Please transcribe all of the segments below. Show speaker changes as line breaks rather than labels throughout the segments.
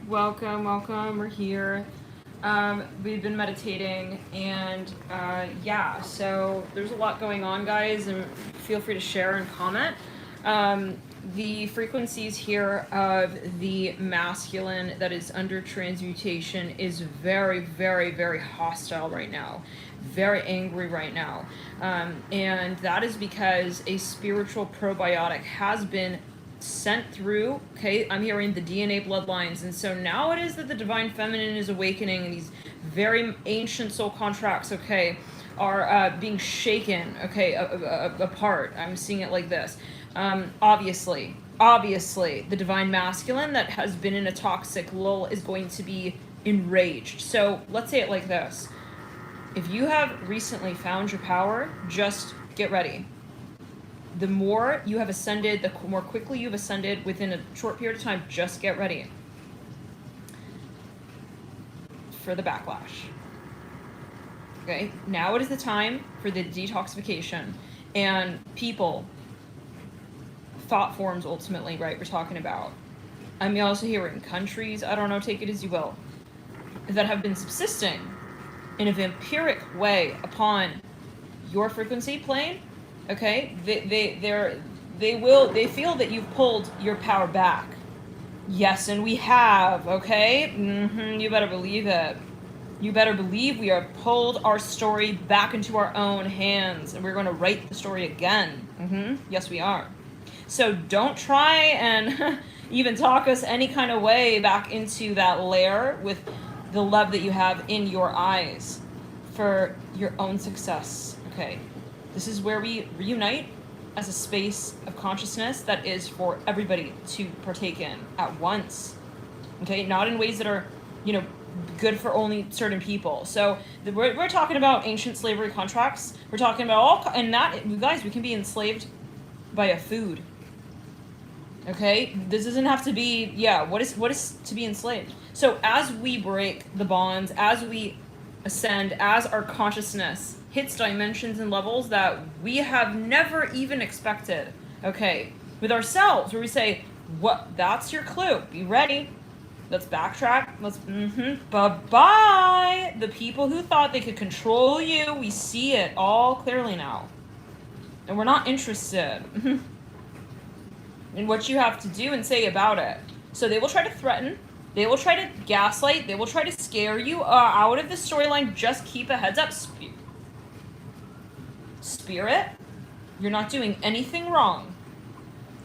Welcome, welcome. We're here. We've been meditating, and yeah, so there's a lot going on, guys, and feel free to share and comment. The frequencies here of the masculine that is under transmutation is very, very, very hostile right now, very angry right now, and that is because a spiritual probiotic has been sent through. Okay, I'm hearing the DNA bloodlines, and so now it is that the divine feminine is awakening, and these very ancient soul contracts, okay, are being shaken, okay, apart. I'm seeing it like this. Obviously, the divine masculine that has been in a toxic lull is going to be enraged. So let's say it like this: if you have recently found your power, just get ready. The more you have ascended, the more quickly you've ascended within a short period of time, just get ready for the backlash. Okay, now it is the time for the detoxification. And people, thought forms ultimately, right, we're talking about. I'm also hearing countries, I don't know, take it as you will, that have been subsisting in a vampiric way upon your frequency plane. Okay, they feel that you've pulled your power back. Yes, and we have. Okay, you better believe it. You better believe we have pulled our story back into our own hands, and we're going to write the story again. Yes, we are. So don't try and even talk us any kind of way back into that lair with the love that you have in your eyes for your own success. Okay. This is where we reunite as a space of consciousness that is for everybody to partake in at once. Okay, not in ways that are, good for only certain people. So we're talking about ancient slavery contracts. We're talking about and that, you guys, we can be enslaved by a food. Okay, this doesn't have to be, what is to be enslaved? So as we break the bonds, as we ascend, as our consciousness hits dimensions and levels that we have never even expected, okay, with ourselves, where we say, that's your clue, be ready, let's backtrack, bye-bye. The people who thought they could control you, we see it all clearly now, and we're not interested in what you have to do and say about it. So they will try to threaten, they will try to gaslight, they will try to scare you out of the storyline. Just keep a heads up. Spirit, you're not doing anything wrong.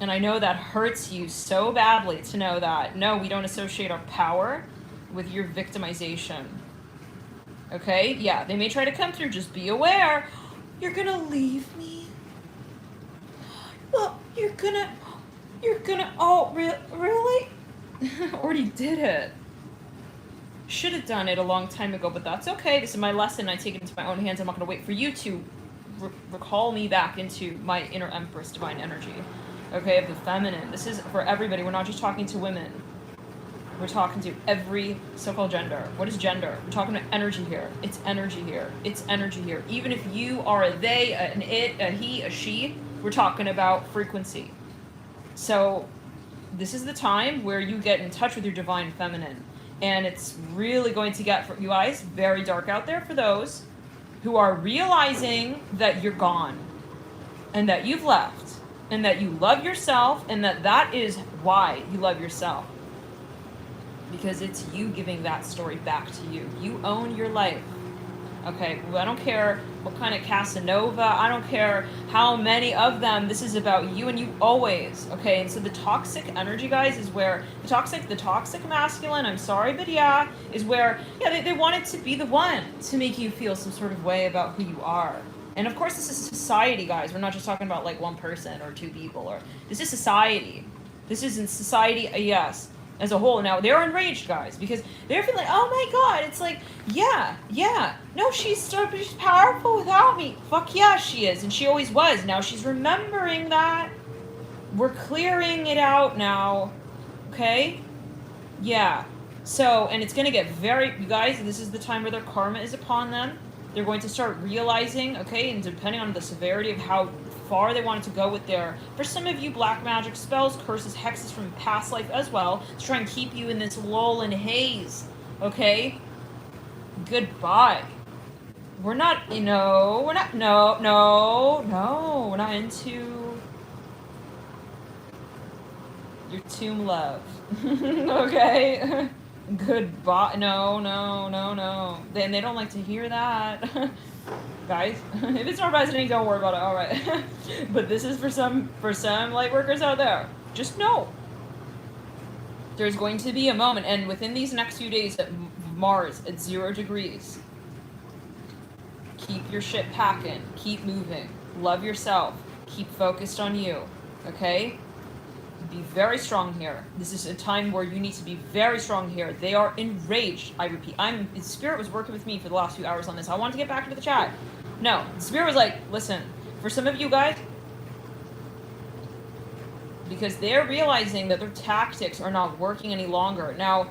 And I know that hurts you so badly to know that. No, we don't associate our power with your victimization. Okay? Yeah, they may try to come through. Just be aware. You're gonna leave me? Well, you're gonna, oh, really? Already did it. Should have done it a long time ago, but that's okay. This is my lesson. I take it into my own hands. I'm not gonna wait for you to recall me back into my inner Empress divine energy, okay, of the feminine. This is for everybody. We're not just talking to women. We're talking to every so-called gender. What is gender? We're talking about energy here. It's energy here. It's energy here. Even if you are a they, an it, a he, a she, we're talking about frequency. So this is the time where you get in touch with your divine feminine. And it's really going to get, for you guys, very dark out there for those who are realizing that you're gone and that you've left and that you love yourself, and that is why you love yourself. Because it's you giving that story back to you. You own your life. Okay, well, I don't care what kind of Casanova, I don't care how many of them, this is about you and you always, okay? And so the toxic energy, guys, is where, the toxic masculine, I'm sorry, but is where, they want it to be the one to make you feel some sort of way about who you are. And of course, this is society, guys. We're not just talking about like one person or two people, or this is society. This is in society, yes, as a whole. Now, they're enraged, guys, because they're feeling, oh my god, it's like, no, she's powerful without me. Fuck yeah, she is, and she always was. Now she's remembering that. We're clearing it out now, okay? Yeah. So, and it's going to get you guys, this is the time where their karma is upon them. They're going to start realizing, okay, and depending on the severity of how far they wanted to go with their, for some of you, black magic spells, curses, hexes from past life as well, to try and keep you in this lull and haze, okay? Goodbye. We're not, we're not, we're not into your tomb love, okay? Goodbye. No. They don't like to hear that. Guys, if it's not resonating, don't worry about it, alright. But this is for some light workers out there. Just know. There's going to be a moment, and within these next few days at Mars at 0 degrees, keep your shit packing, keep moving, love yourself, keep focused on you, okay? Be very strong here. This is a time where you need to be very strong here. They are enraged. I repeat, Spirit was working with me for the last few hours on this. I wanted to get back into the chat. No, Spirit was like, listen, for some of you guys, because they're realizing that their tactics are not working any longer. Now,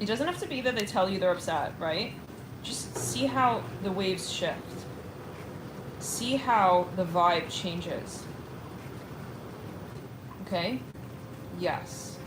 it doesn't have to be that they tell you they're upset, right? Just see how the waves shift. See how the vibe changes. Okay? Yes.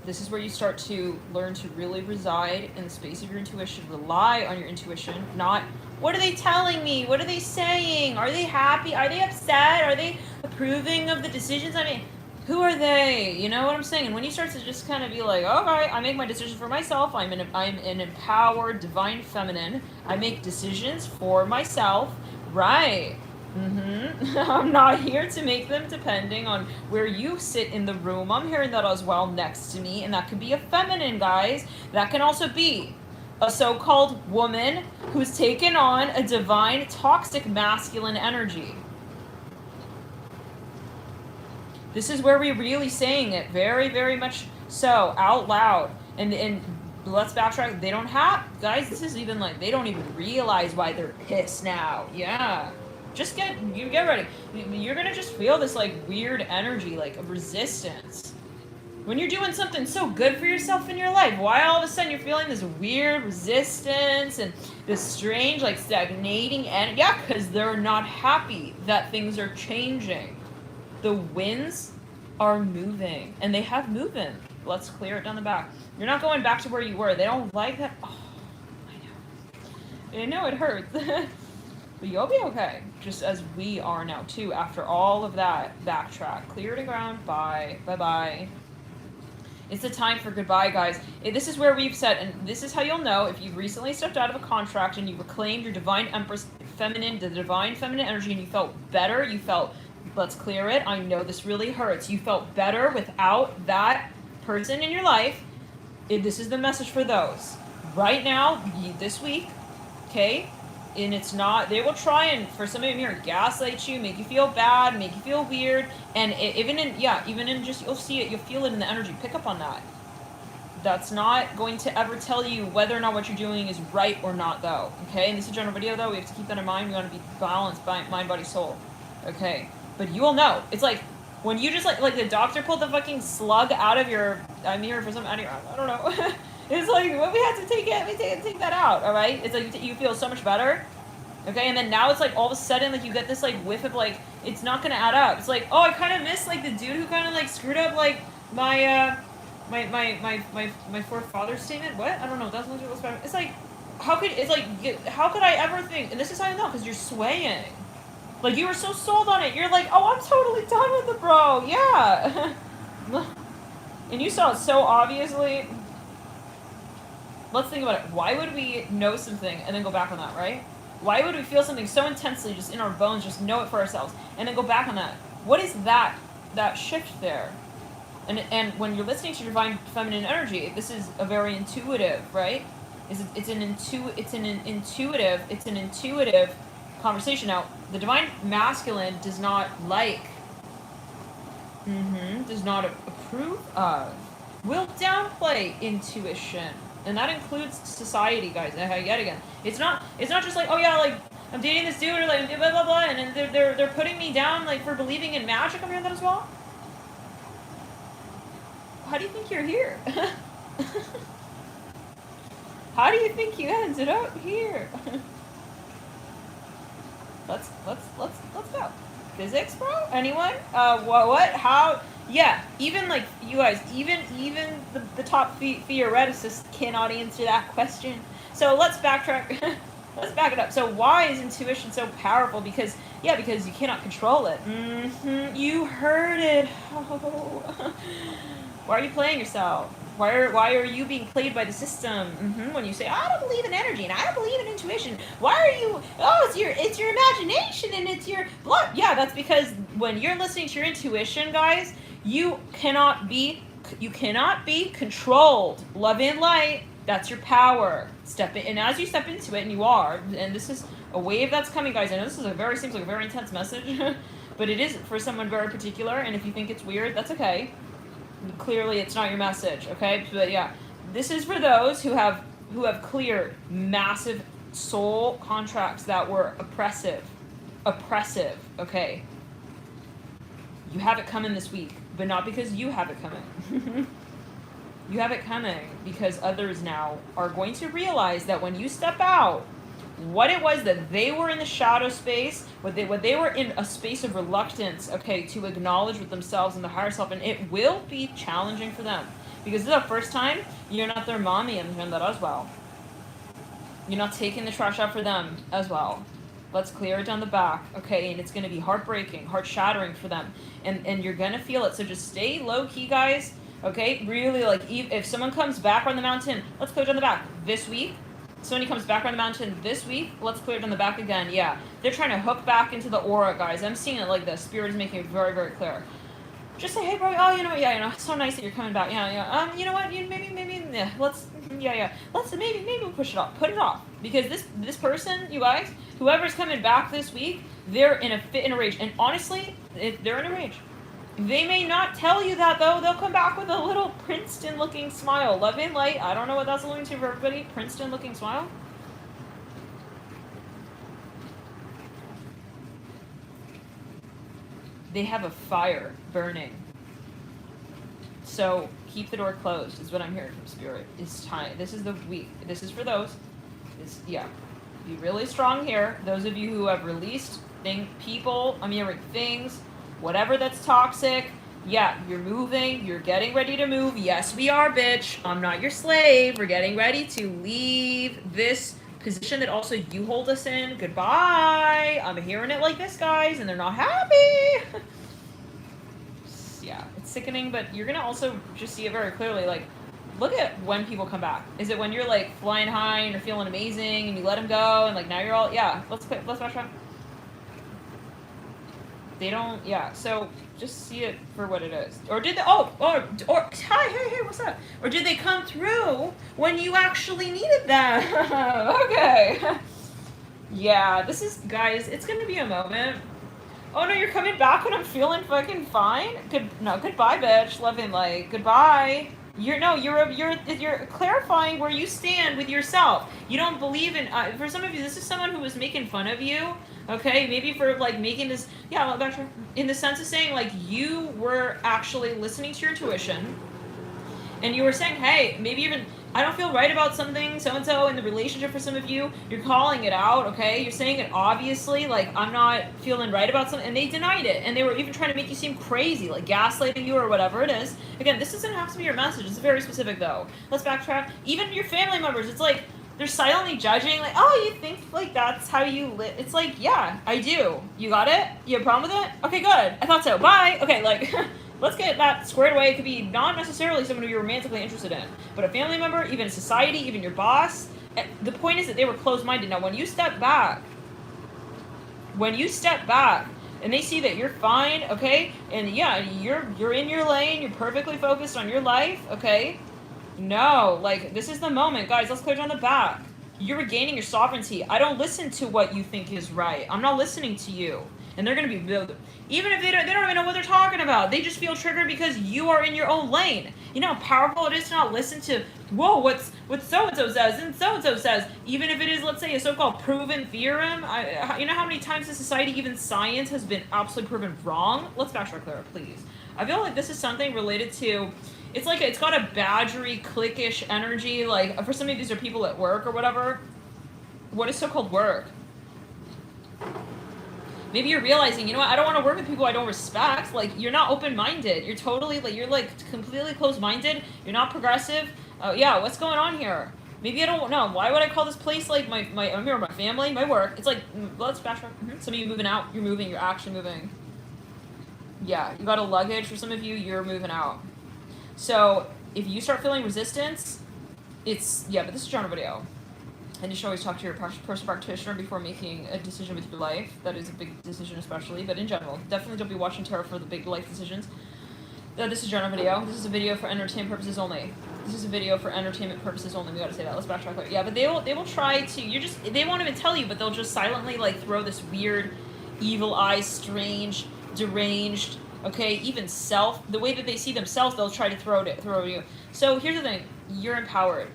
This is where you start to learn to really reside in the space of your intuition. Rely on your intuition, not, what are they telling me? What are they saying? Are they happy? Are they upset? Are they approving of the decisions I made? Who are they? You know what I'm saying? And when you start to just kind of be like, okay, I make my decisions for myself. I'm an empowered, divine feminine. I make decisions for myself. Right. I'm not here to make them depending on where you sit in the room. I'm hearing that as well next to me, and that could be a feminine, guys. That can also be a so-called woman who's taken on a divine, toxic, masculine energy. This is where we're really saying it very, very much so, out loud. And let's backtrack. They don't have, guys, this is even like, they don't even realize why they're pissed now. Yeah. Just get ready. You're gonna just feel this like weird energy, like of resistance. When you're doing something so good for yourself in your life, why all of a sudden you're feeling this weird resistance and this strange like stagnating energy? Yeah, because they're not happy that things are changing. The winds are moving, and they have movement. Let's clear it down the back. You're not going back to where you were. They don't like that. Oh, I know it hurts. But you'll be okay, just as we are now, too, after all of that backtrack. Clear to ground, bye, bye-bye. It's the time for goodbye, guys. This is where we've said, and this is how you'll know if you've recently stepped out of a contract and you reclaimed your divine Empress feminine, the divine feminine energy, and you felt better, you felt, let's clear it, I know this really hurts, you felt better without that person in your life. This is the message for those. Right now, this week, okay? And it's not, they will try and, for some of you here, gaslight you, make you feel bad, make you feel weird, and even in just, you'll see it, you'll feel it in the energy, pick up on that. That's not going to ever tell you whether or not what you're doing is right or not, though, okay? And this is a general video, though, we have to keep that in mind, we want to be balanced by mind, body, soul, okay? But you will know, it's like, when you just, like the doctor pulled the fucking slug out of your, I'm here for some, I don't know. It's like, well, we had to take that out, all right? It's like you feel so much better, okay? And then now it's like all of a sudden, like you get this like whiff of like it's not gonna add up. It's like, oh, I kind of miss like the dude who kind of like screwed up like my forefather's statement. What? I don't know. That's what it was about. It's like, how could I ever think? And this is how I know, because you're swaying. Like you were so sold on it. You're like, oh, I'm totally done with the bro. Yeah. And you saw it so obviously. Let's think about it. Why would we know something and then go back on that, right? Why would we feel something so intensely just in our bones, just know it for ourselves, and then go back on that? What is that shift there? And when you're listening to your divine feminine energy, this is a very intuitive, right? It's an intuitive conversation. Now, the divine masculine does not like, does not approve of, will downplay intuition. And that includes society, guys. Yet again, it's not just like, oh yeah, like I'm dating this dude or like blah blah blah, and then they're putting me down like for believing in magic. I'm hearing that as well. How do you think you're here? How do you think you ended up here? Let's go. Physics, bro? Anyone? What? How? Yeah, even like you guys, even the top theoreticists cannot answer that question. So let's backtrack. Let's back it up. So why is intuition so powerful? Because you cannot control it. You heard it. Oh. Why are you playing yourself? Why are you being played by the system? When you say, I don't believe in energy and I don't believe in intuition. Why are you? Oh, it's your imagination and it's your blood. Yeah, that's because when you're listening to your intuition, guys, you cannot be controlled. Love and light. That's your power. Step in, and as you step into it, and you are, and this is a wave that's coming, guys. I know this is seems like a very intense message, but it is for someone very particular. And if you think it's weird, that's okay. Clearly it's not your message, okay? But yeah, this is for those who have cleared massive soul contracts that were oppressive, okay? You have it coming this week, but not because you have it coming. You have it coming because others now are going to realize that when you step out, what it was that they were in the shadow space, what they were in a space of reluctance, okay, to acknowledge with themselves and the higher self, and it will be challenging for them. Because this is the first time you're not their mommy, and that as well. You're not taking the trash out for them as well. Let's clear it down the back, okay, and it's going to be heartbreaking, heart-shattering for them, and you're going to feel it, so just stay low-key, guys, okay, really, like, if someone comes back on the mountain, let's clear it down the back this week. Somebody comes back on the mountain this week, let's clear it on the back again. Yeah, they're trying to hook back into the aura, guys. I'm seeing it like this. Spirit is making it very, very clear. Just say, hey, bro, oh, you know what, yeah, it's so nice that you're coming back. Yeah, you know what, maybe, yeah, let's maybe we'll push it off. Put it off. Because this person, you guys, whoever's coming back this week, they're in a fit, in a rage. And honestly, they're in a rage. They may not tell you that, though. They'll come back with a little Princeton-looking smile. Love and light. I don't know what that's alluding to for everybody. Princeton-looking smile. They have a fire burning. So keep the door closed is what I'm hearing from Spirit. It's time. This is the week. This is for those. Yeah. Be really strong here. Those of you who have released people, I'm hearing things, whatever that's toxic, yeah, you're moving, you're getting ready to move. Yes, we are, bitch. I'm not your slave. We're getting ready to leave this position that also you hold us in. Goodbye. I'm hearing it like this, guys, and they're not happy. Yeah, it's sickening, but you're going to also just see it very clearly. Like, look at when people come back. Is it when you're, like, flying high and you're feeling amazing and you let them go and, like, now you're all, yeah, let's backtrack. They don't, yeah, so just see it for what it is. Or did they, or hey, what's up? Or did they come through when you actually needed them? Okay. Yeah, this is, guys, it's gonna be a moment. Oh no, you're coming back when I'm feeling fucking fine? Goodbye, bitch. Love and light. Goodbye. You're clarifying where you stand with yourself. You don't believe in, for some of you, this is someone who was making fun of you. Okay, maybe for, like, making this, yeah, well, in the sense of saying, like, you were actually listening to your intuition, and you were saying, hey, maybe even, I don't feel right about something, so-and-so, in the relationship for some of you, you're calling it out, okay? You're saying it obviously, like, I'm not feeling right about something, and they denied it, and they were even trying to make you seem crazy, like gaslighting you or whatever it is. Again, this doesn't have to be your message, it's very specific, though. Let's backtrack. Even your family members, it's like, they're silently judging, like, oh, you think, like, that's how you live? It's like, yeah, I do. You got it? You have a problem with it? Okay, good. I thought so. Bye. Okay, like, let's get that squared away. It could be not necessarily someone who you're romantically interested in, but a family member, even society, even your boss. The point is that they were closed-minded. Now, when you step back, and they see that you're fine, okay, and yeah, you're in your lane, you're perfectly focused on your life, okay, no, like, this is the moment, guys. Let's clear down the back. You're regaining your sovereignty. I don't listen to what you think is right. I'm not listening to you. And they're going to be, even if they don't even know what they're talking about. They just feel triggered because you are in your own lane. You know how powerful it is to not listen to, whoa, what so-and-so says and so-and-so says. Even if it is, let's say, a so-called proven theorem. You know how many times in society, even science, has been absolutely proven wrong? Let's backtrack, Clara, please. I feel like this is something related to, it's like, it's got a badgery, cliquish energy. Like, for some of these are people at work or whatever. What is so-called work? Maybe you're realizing, you know what, I don't want to work with people I don't respect. Like, you're not open-minded. You're totally, like, you're, like, completely closed-minded. You're not progressive. Yeah, what's going on here? Maybe I don't know. Why would I call this place, like, I'm here with my family, my work. It's like, let's backtrack. Some of you moving out. You're moving. You're actually moving. Yeah, you got a luggage. For some of you, you're moving out. So, if you start feeling resistance, it's, yeah, but this is a general video. And you should always talk to your personal practitioner before making a decision with your life. That is a big decision especially, but in general. Definitely don't be watching tarot for the big life decisions. This is a general video. This is a video for entertainment purposes only. This is a video for entertainment purposes only. We gotta say that. Let's backtrack later. Yeah, but they will try to, they won't even tell you, but they'll just silently, like, throw this weird, evil eye, strange, deranged, okay, even the way that they see themselves, they'll try to throw you. So here's the thing. You're empowered.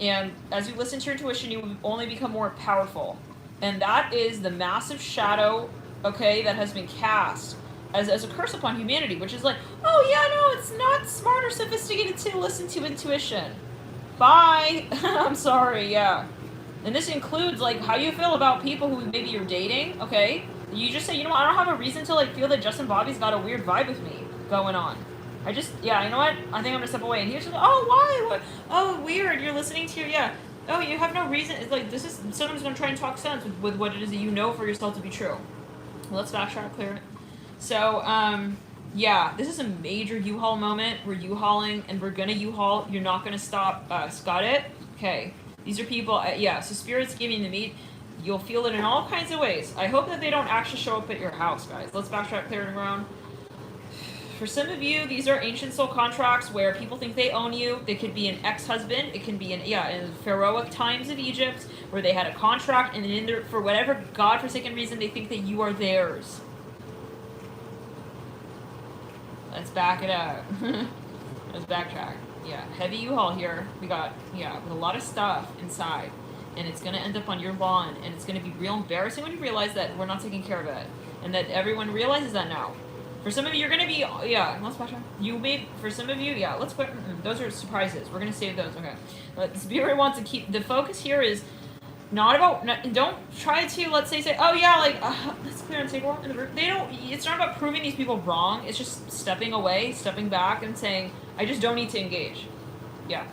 And as you listen to your intuition, you will only become more powerful. And that is the massive shadow, okay, that has been cast as a curse upon humanity, which is like, oh yeah, no, it's not smart or sophisticated to listen to intuition. Bye. I'm sorry, yeah. And this includes, like, how you feel about people who maybe you're dating, okay? You just say, you know what, I don't have a reason to, like, feel that Justin Bobby's got a weird vibe with me going on. Yeah, you know what? I think I'm gonna step away. And he was just, oh, why? What? Oh, weird. You're listening to yeah. Oh, you have no reason. It's like, someone's gonna try and talk sense with what it is that you know for yourself to be true. Well, let's backtrack, clear it. So, yeah, this is a major U-Haul moment. We're U-Hauling, and we're gonna U-Haul. You're not gonna stop us. Got it? Okay. These are people, yeah, so Spirit's giving the meat. You'll feel it in all kinds of ways. I hope that they don't actually show up at your house, guys. Let's backtrack, clear it around. For some of you, these are ancient soul contracts where people think they own you. They could be an ex-husband. It can be in pharaohic times of Egypt where they had a contract, and in there, for whatever godforsaken reason, they think that you are theirs. Let's back it up. Let's backtrack. Yeah, heavy U-Haul here. We got, with a lot of stuff inside. And it's going to end up on your lawn, and it's going to be real embarrassing when you realize that we're not taking care of it. And that everyone realizes that now. For some of you, you're going to be, let's backtrack. For some of you, let's quit. Those are surprises. We're going to save those, okay. But the Spirit wants to keep, the focus here is not about, don't try to, let's say, oh yeah, like, let's clear and take one in the room. It's not about proving these people wrong. It's just stepping away, stepping back, and saying, I just don't need to engage. Yeah.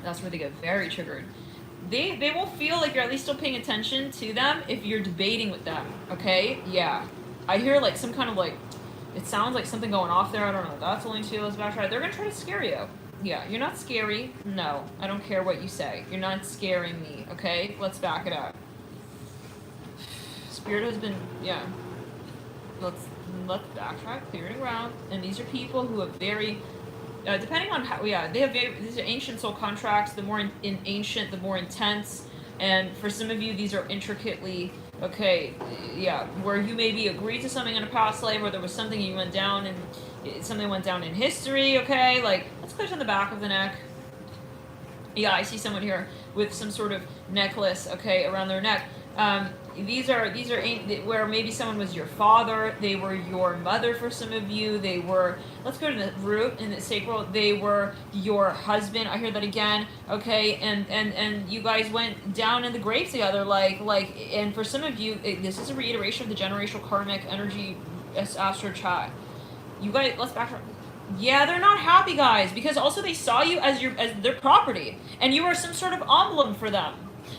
That's where they get very triggered. They will feel like you're at least still paying attention to them if you're debating with them, okay? Yeah. I hear, like, some kind of, like, it sounds like something going off there. I don't know what that's only to. Let's backtrack. They're going to try to scare you. Yeah, you're not scary. No, I don't care what you say. You're not scaring me, okay? Let's back it up. Spirit has been, Let's backtrack, clearing around. And these are people who have very, depending on how, they have these are ancient soul contracts. The more ancient, the more intense. And for some of you, these are intricately, where you maybe agreed to something in a past life, or there was something you went down and something went down in history, okay? Like, let's push on the back of the neck. Yeah, I see someone here with some sort of necklace, okay, around their neck. These are where maybe someone was your father, they were your mother for some of you, they were, let's go to the root in the sacral, they were your husband, I hear that again, okay, and you guys went down in the grave together, and for some of you, this is a reiteration of the generational karmic energy astro chat. You guys, let's backtrack. Yeah, they're not happy, guys, because also they saw you as their property, and you were some sort of emblem for them.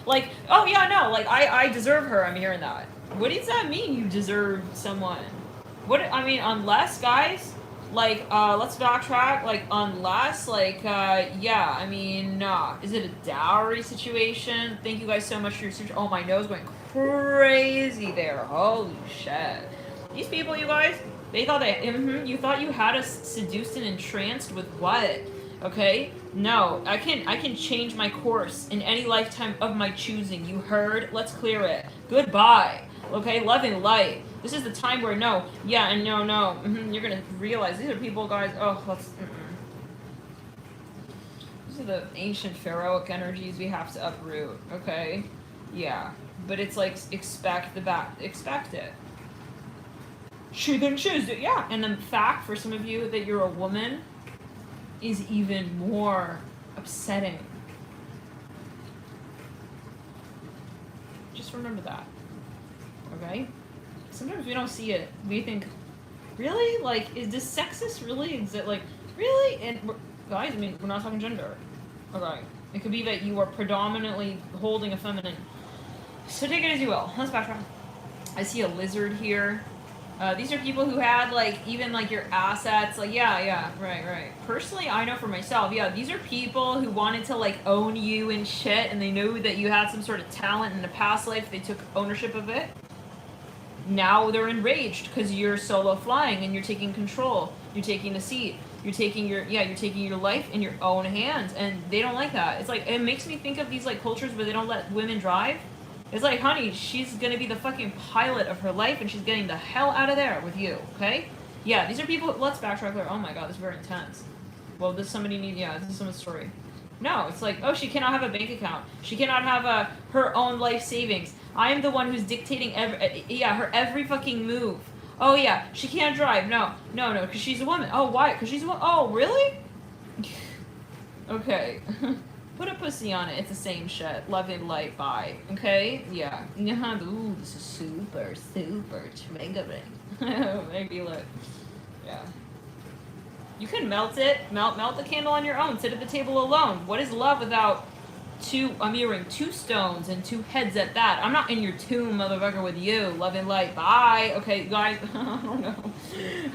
Like, oh yeah, no, like, I deserve her, I'm hearing that. What does that mean, you deserve someone? Unless, guys, like, let's backtrack, like, unless, like, nah. Is it a dowry situation? Thank you guys so much for your search. Oh, my nose went crazy there. Holy shit. These people, you guys, they thought you thought you had us seduced and entranced with what? Okay? No, I can change my course in any lifetime of my choosing. You heard? Let's clear it. Goodbye. Okay? Love and light. This is the time where no. Yeah, and no. You're gonna realize these are people, guys. Oh, let's. These are the ancient pharaohic energies we have to uproot. Okay? Yeah, but it's like expect it. Then choose it. Yeah, and the fact for some of you that you're a woman is even more upsetting. Just remember that. Okay? sometimes we don't see it. We think, really? Like, is this sexist really exist? Like, really? And guys, I mean, we're not talking gender. Okay. It could be that you are predominantly holding a feminine. So take it as you will. Let's backtrack. I see a lizard here. These are people who had, like, even, like, your assets. Like, yeah, right. Personally, I know for myself, yeah, these are people who wanted to, like, own you and shit, and they knew that you had some sort of talent in a past life. They took ownership of it. Now they're enraged because you're solo flying and you're taking control. You're taking a seat. You're taking your life in your own hands, and they don't like that. It's like, it makes me think of these, like, cultures where they don't let women drive. It's like, honey, she's gonna be the fucking pilot of her life, and she's getting the hell out of there with you, okay? Yeah, these are people, let's backtrack there. Oh my god, this is very intense. Well, this is someone's story. No, it's like, oh, she cannot have a bank account. She cannot have her own life savings. I am the one who's dictating her every fucking move. Oh yeah, she can't drive. No, because she's a woman. Oh, why? Because she's a woman. Oh, really? Okay. Put a pussy on it. It's the same shit. Love and light. Bye. Okay? Yeah. Ooh, this is super triggering. Maybe look. Yeah. You can melt it. Melt the candle on your own. Sit at the table alone. What is love without I'm hearing 2 stones and 2 heads at that. I'm not in your tomb, motherfucker, with you. Love and light. Bye. Okay, guys. I don't know.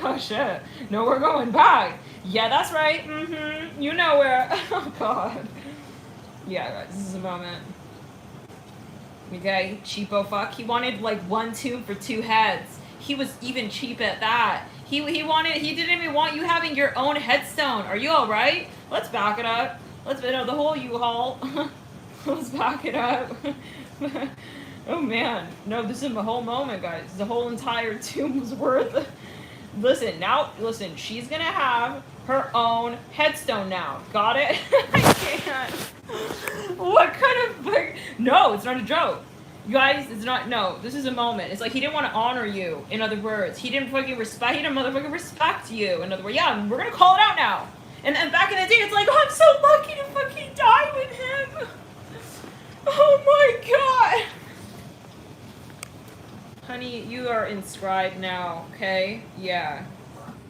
Oh, shit. No, we're going back. Yeah, that's right. Mm-hmm. You know where. Oh, God. Yeah, guys, this is a moment. Okay, cheapo fuck. He wanted, like, 1 tomb for 2 heads. He was even cheap at that. He didn't even want you having your own headstone. Are you alright? Let's back it up. The whole U-Haul. Let's back it up. Oh man. No, this is a whole moment, guys. The whole entire tomb was worth. Listen, she's gonna have her own headstone now. Got it? I can't. What kind of no, it's not a joke. You guys, it's not, no, this is a moment. It's like he didn't want to honor you, in other words. He didn't motherfucking respect you, in other words. Yeah, we're gonna call it out now. And back in the day, it's like, oh, I'm so lucky to fucking die with him. Oh my god. Honey, you are inscribed now, okay? Yeah.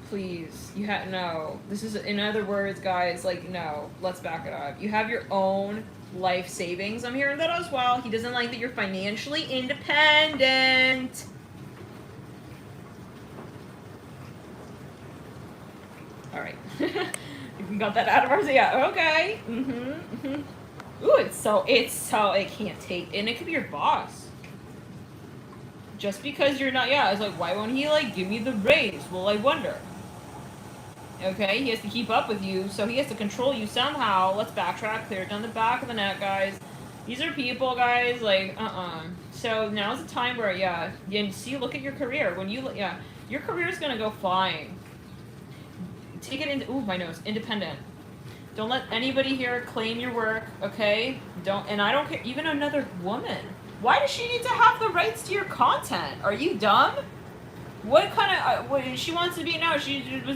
Please. No. This is, in other words, guys, like, no. Let's back it up. You have your own life savings. I'm hearing that as well. He doesn't like that you're financially independent. Alright. We got that out of ours. Yeah, okay. Ooh, it can't take, and it could be your boss. Just because you're not, yeah, it's like, why won't he, like, give me the raise? Well, I wonder. Okay, he has to keep up with you, so he has to control you somehow. Let's backtrack, clear down the back of the net, guys. These are people, guys, like, So now's the time where, yeah, see, look at your career. Your career's gonna go flying. Take it into, ooh, my nose, independent. Don't let anybody here claim your work, okay? And I don't care, even another woman. Why does she need to have the rights to your content? Are you dumb? What kind of, what she wants to be now? Was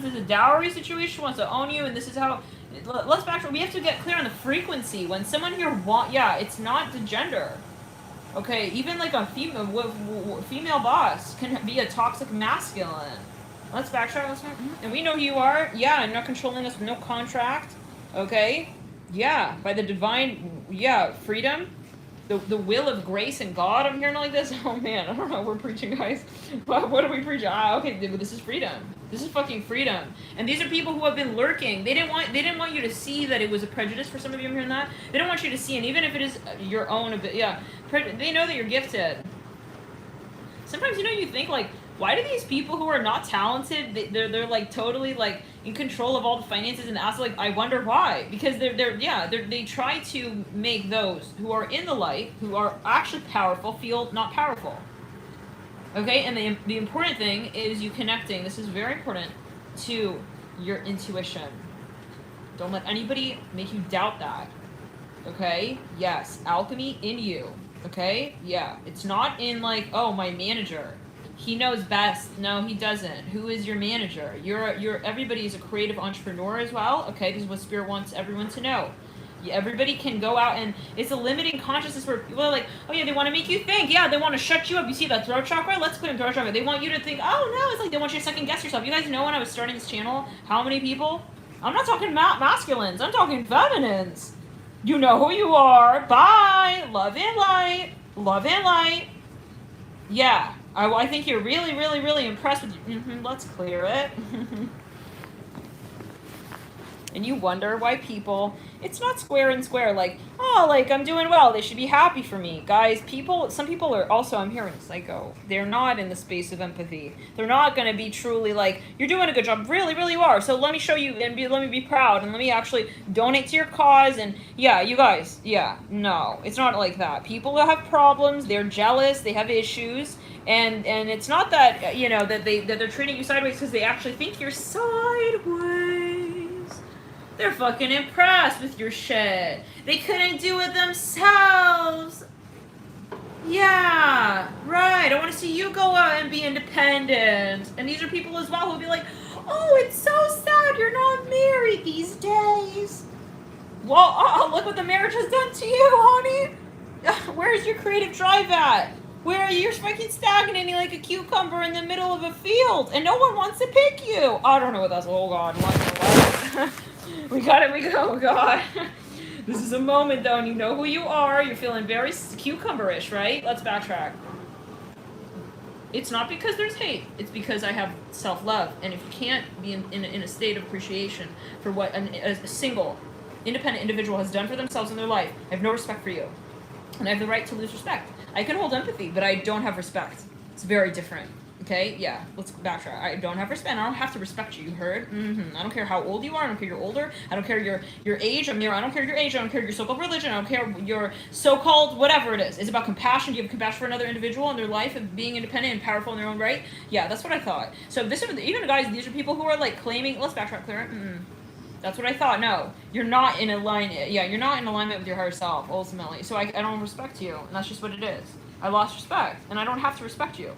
this a dowry situation? She wants to own you, and this is how, let's backtrack. We have to get clear on the frequency. When someone here it's not the gender. Okay, even like a female boss can be a toxic masculine. Let's backtrack. And we know who you are. Yeah, and not controlling us with no contract. Okay? Yeah, by the divine, freedom. The will of grace and God. I'm hearing like this. Oh man, I don't know what we're preaching, guys. What are we preaching? Okay, this is freedom. This is fucking freedom. And these are people who have been lurking. They didn't want you to see that it was a prejudice for some of you. I'm hearing that. They don't want you to see, and even if it is your own, they know that you're gifted. Sometimes you think like, why do these people who are not talented, they're like totally like in control of all the finances and the assets? Like, I wonder why. Because they try to make those who are in the light, who are actually powerful, feel not powerful. Okay, and the important thing is you connecting. This is very important to your intuition. Don't let anybody make you doubt that. Okay? Yes, alchemy in you. Okay? Yeah. It's not in like, oh, my manager. He knows best. No, he doesn't. Who is your manager? Everybody is a creative entrepreneur as well. Okay, this is what Spirit wants everyone to know. Everybody can go out, and it's a limiting consciousness where people are like, oh yeah, they want to make you think. Yeah, they want to shut you up. You see that throat chakra? Let's clear throat chakra. They want you to think, oh no, it's like they want you to second guess yourself. You guys know when I was starting this channel, how many people? I'm not talking masculines. I'm talking feminines. You know who you are. Bye. Love and light. Love and light. Yeah. I think you're really, really, really impressed with you. Let's clear it. And you wonder why people, it's not square and square, like, oh, like, I'm doing well, they should be happy for me. Guys, some people are also, I'm hearing psycho, they're not in the space of empathy. They're not going to be truly like, you're doing a good job, really, really you are, so let me show you, and let me be proud, and let me actually donate to your cause, and yeah, you guys, yeah, no, it's not like that. People have problems, they're jealous, they have issues, and it's not that, you know, that they're treating you sideways because they actually think you're sideways. They're fucking impressed with your shit. They couldn't do it themselves. Yeah, right. I want to see you go out and be independent. And these are people as well who'll be like, oh, it's so sad you're not married these days. Well, look what the marriage has done to you, honey. Where's your creative drive at? Where are you fucking stagnating like a cucumber in the middle of a field and no one wants to pick you? I don't know what that's. Oh, God. What? We got it, oh God. This is a moment though, and you know who you are. You're feeling very cucumber-ish, right? Let's backtrack. It's not because there's hate. It's because I have self-love. And if you can't be in a state of appreciation for what a single independent individual has done for themselves in their life, I have no respect for you. And I have the right to lose respect. I can hold empathy, but I don't have respect. It's very different. Okay, yeah, let's backtrack. I don't have respect. I don't have to respect you. You heard? I don't care how old you are. I don't care you're older. I don't care your age. I don't care your age. I don't care your so-called religion. I don't care your so-called whatever it is. It's about compassion. Do you have compassion for another individual in their life of being independent and powerful in their own right? Yeah, that's what I thought. So this is even guys. These are people who are like claiming. Let's backtrack, Clara. That's what I thought. No, you're not in alignment. Yeah, you're not in alignment with your higher self ultimately. So I don't respect you, and that's just what it is. I lost respect, and I don't have to respect you.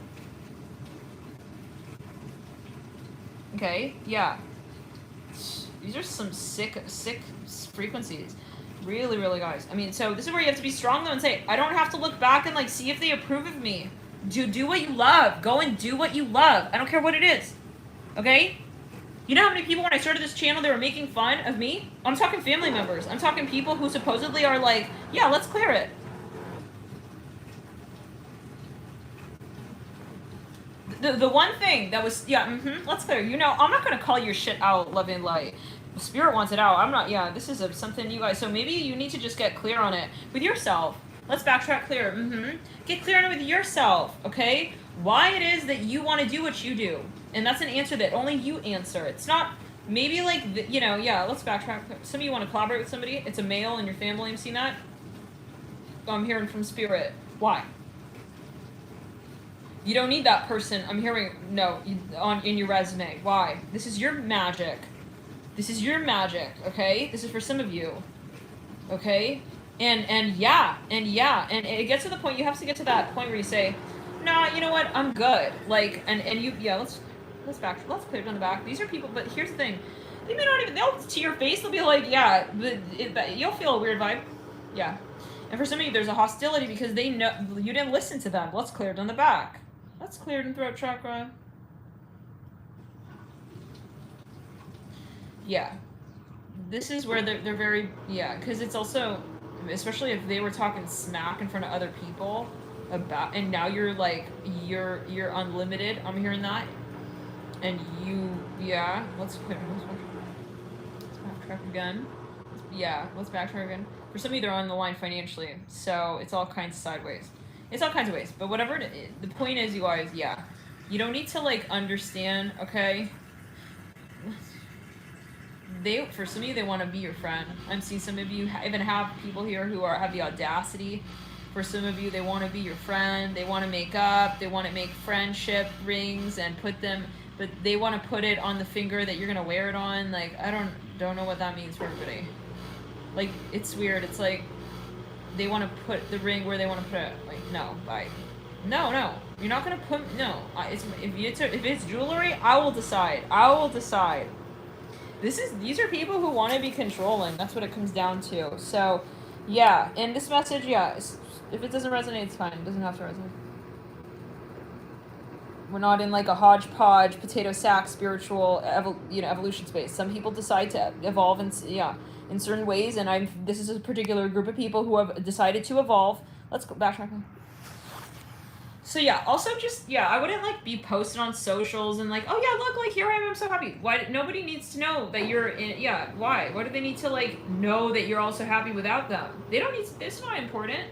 Okay, yeah. These are some sick frequencies. Really, really, guys. I mean, so this is where you have to be strong, though, and say, I don't have to look back and, like, see if they approve of me. Do what you love. Go and do what you love. I don't care what it is. Okay? You know how many people, when I started this channel, they were making fun of me? I'm talking family members. I'm talking people who supposedly are like, yeah, let's clear it. The one thing that was, yeah, let's clear. You know, I'm not going to call your shit out, love and light. Spirit wants it out. I'm not, yeah, this is something you guys, so maybe you need to just get clear on it with yourself. Let's backtrack clear. Get clear on it with yourself, okay? Why it is that you want to do what you do. And that's an answer that only you answer. It's not, maybe like, you know, yeah, let's backtrack. Some of you want to collaborate with somebody. It's a male in your family. I'm seeing that. I'm hearing from Spirit. Why? You don't need that person. I'm hearing, no, in your resume. Why? This is your magic. This is your magic, okay? This is for some of you, okay? And it gets to the point, you have to get to that point where you say, nah, you know what, I'm good. Like, and you, yeah, let's clear it on the back. These are people, but here's the thing. They may not even, they'll, to your face, they'll be like, yeah, you'll feel a weird vibe. Yeah. And for some of you, there's a hostility because they know, you didn't listen to them. Let's clear it on the back. That's cleared in throat chakra. Yeah. This is where they're very, yeah, because it's also, especially if they were talking smack in front of other people about, and now you're like, you're unlimited. I'm hearing that. And you, yeah, let's backtrack again. Yeah, let's backtrack again. For some of you, they're on the line financially, so it's all kinds of sideways. It's all kinds of ways, but whatever it is, the point is, you guys, yeah, you don't need to, like, understand, okay? For some of you, they want to be your friend. I'm seeing some of you even have people here who have the audacity. For some of you, they want to be your friend. They want to make up. They want to make friendship rings and put them, but they want to put it on the finger that you're going to wear it on. Like, I don't know what that means for everybody. Like, it's weird. It's like, they want to put the ring where they want to put it. Like, no, bye. No, you're not gonna put, no. If it's jewelry, I will decide. These are people who want to be controlling. That's what it comes down to. So, yeah. And this message, yeah, if it doesn't resonate, it's fine. It doesn't have to resonate. We're not in like a hodgepodge, potato sack, spiritual, evolution space. Some people decide to evolve in certain ways, and this is a particular group of people who have decided to evolve. Let's go backtrack. So yeah, also just, I wouldn't like be posted on socials and like, oh yeah, look, like here I am, I'm so happy. Why? Nobody needs to know that you're in, why? Why do they need to like know that you're also happy without them? They don't need to, it's not important,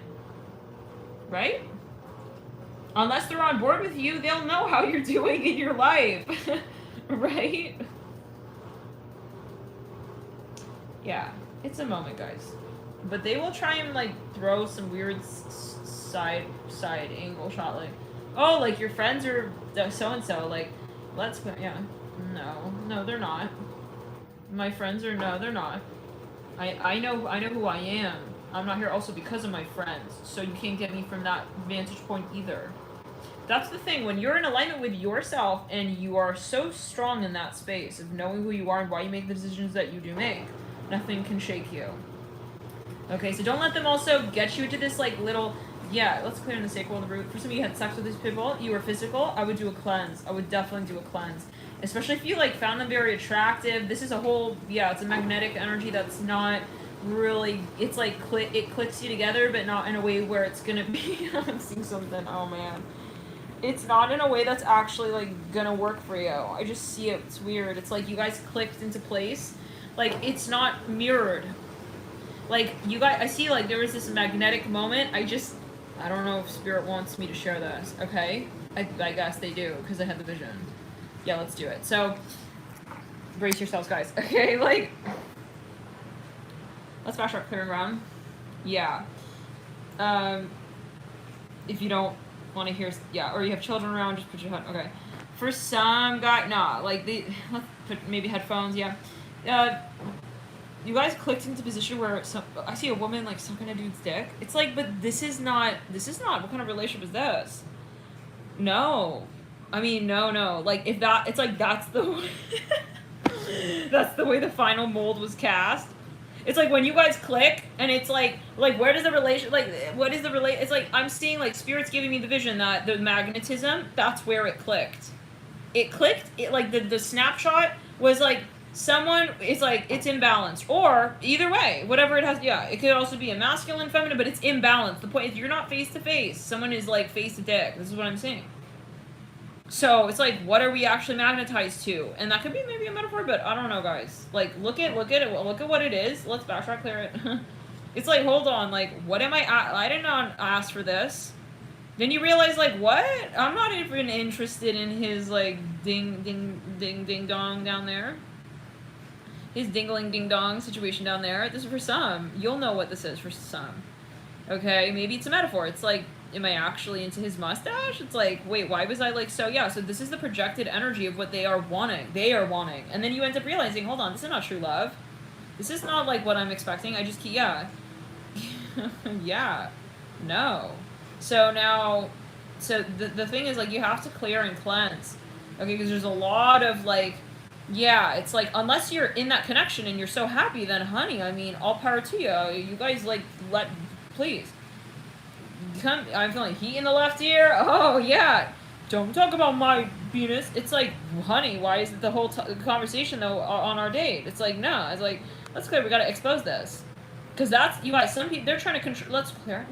right? Unless they're on board with you, they'll know how you're doing in your life, right? Yeah, it's a moment, guys. But they will try and like throw some weird side angle shot, like, oh, like your friends are so and so, like, let's go. Yeah, no, they're not. My friends are they're not. I know who I am. I'm not here also because of my friends, so you can't get me from that vantage point either. That's the thing, when you're in alignment with yourself and you are so strong in that space of knowing who you are and why you make the decisions that you do make, nothing can shake you. Okay, so don't let them also get you into this like little, let's clear in the sacral root. For some of you had sex with these people, you were physical, I would do a cleanse. I would definitely do a cleanse. Especially if you like found them very attractive. This is a whole, it's a magnetic energy that's not really, it's like it clicks you together, but not in a way where it's gonna be, I'm seeing something, oh man. It's not in a way that's actually like gonna work for you. I just see it, it's weird. It's like you guys clicked into place. Like it's not mirrored. Like you guys, I see like there was this magnetic moment. I don't know if spirit wants me to share this, okay? I guess they do, because I had the vision. Yeah, let's do it. So, brace yourselves, guys, okay? Like, let's backtrack clearing ground. Yeah. If you don't want to hear, or you have children around, just put your head, okay. For some guy, like, let's put maybe headphones, you guys clicked into position where I see a woman like sucking a dude's dick. It's like, but this is not, what kind of relationship is this? No. I mean, no. Like, if that, it's like, that's the, that's the way the final mold was cast. It's like when you guys click and it's like where does the relation, like, what is the it's like, I'm seeing like spirits giving me the vision that the magnetism, that's where it clicked. It clicked, like the snapshot was like, someone is like, it's imbalanced, or either way, whatever it has, it could also be a masculine, feminine, but it's imbalanced. The point is, you're not face to face. Someone is like face to dick. This is what I'm saying. So it's like, what are we actually magnetized to? And that could be maybe a metaphor, but I don't know, guys. Like, look at it. Look at what it is. Let's backtrack, clear it. It's like, hold on. Like, what am I did not ask for this. Then you realize, like, what? I'm not even interested in his like ding dong down there. His dingling ding dong situation down there. This is for some. You'll know what this is for some. Okay, maybe it's a metaphor. It's like, am I actually into his mustache? It's like, wait, why was I like so this is the projected energy of what they are wanting. And then you end up realizing, hold on, this is not true love. This is not like what I'm expecting. I just keep, no. So now, the thing is, like, you have to clear and cleanse. Okay, because there's a lot of like, it's like, unless you're in that connection and you're so happy, then honey, I mean, all power to you. You guys, like, please. I'm feeling heat in the left ear. Oh, yeah. Don't talk about my penis. It's like, honey, why is it the whole conversation, though, on our date? It's like, no. It's like, let's clear. We got to expose this. Because that's, you guys, some people, they're trying to control, let's clear.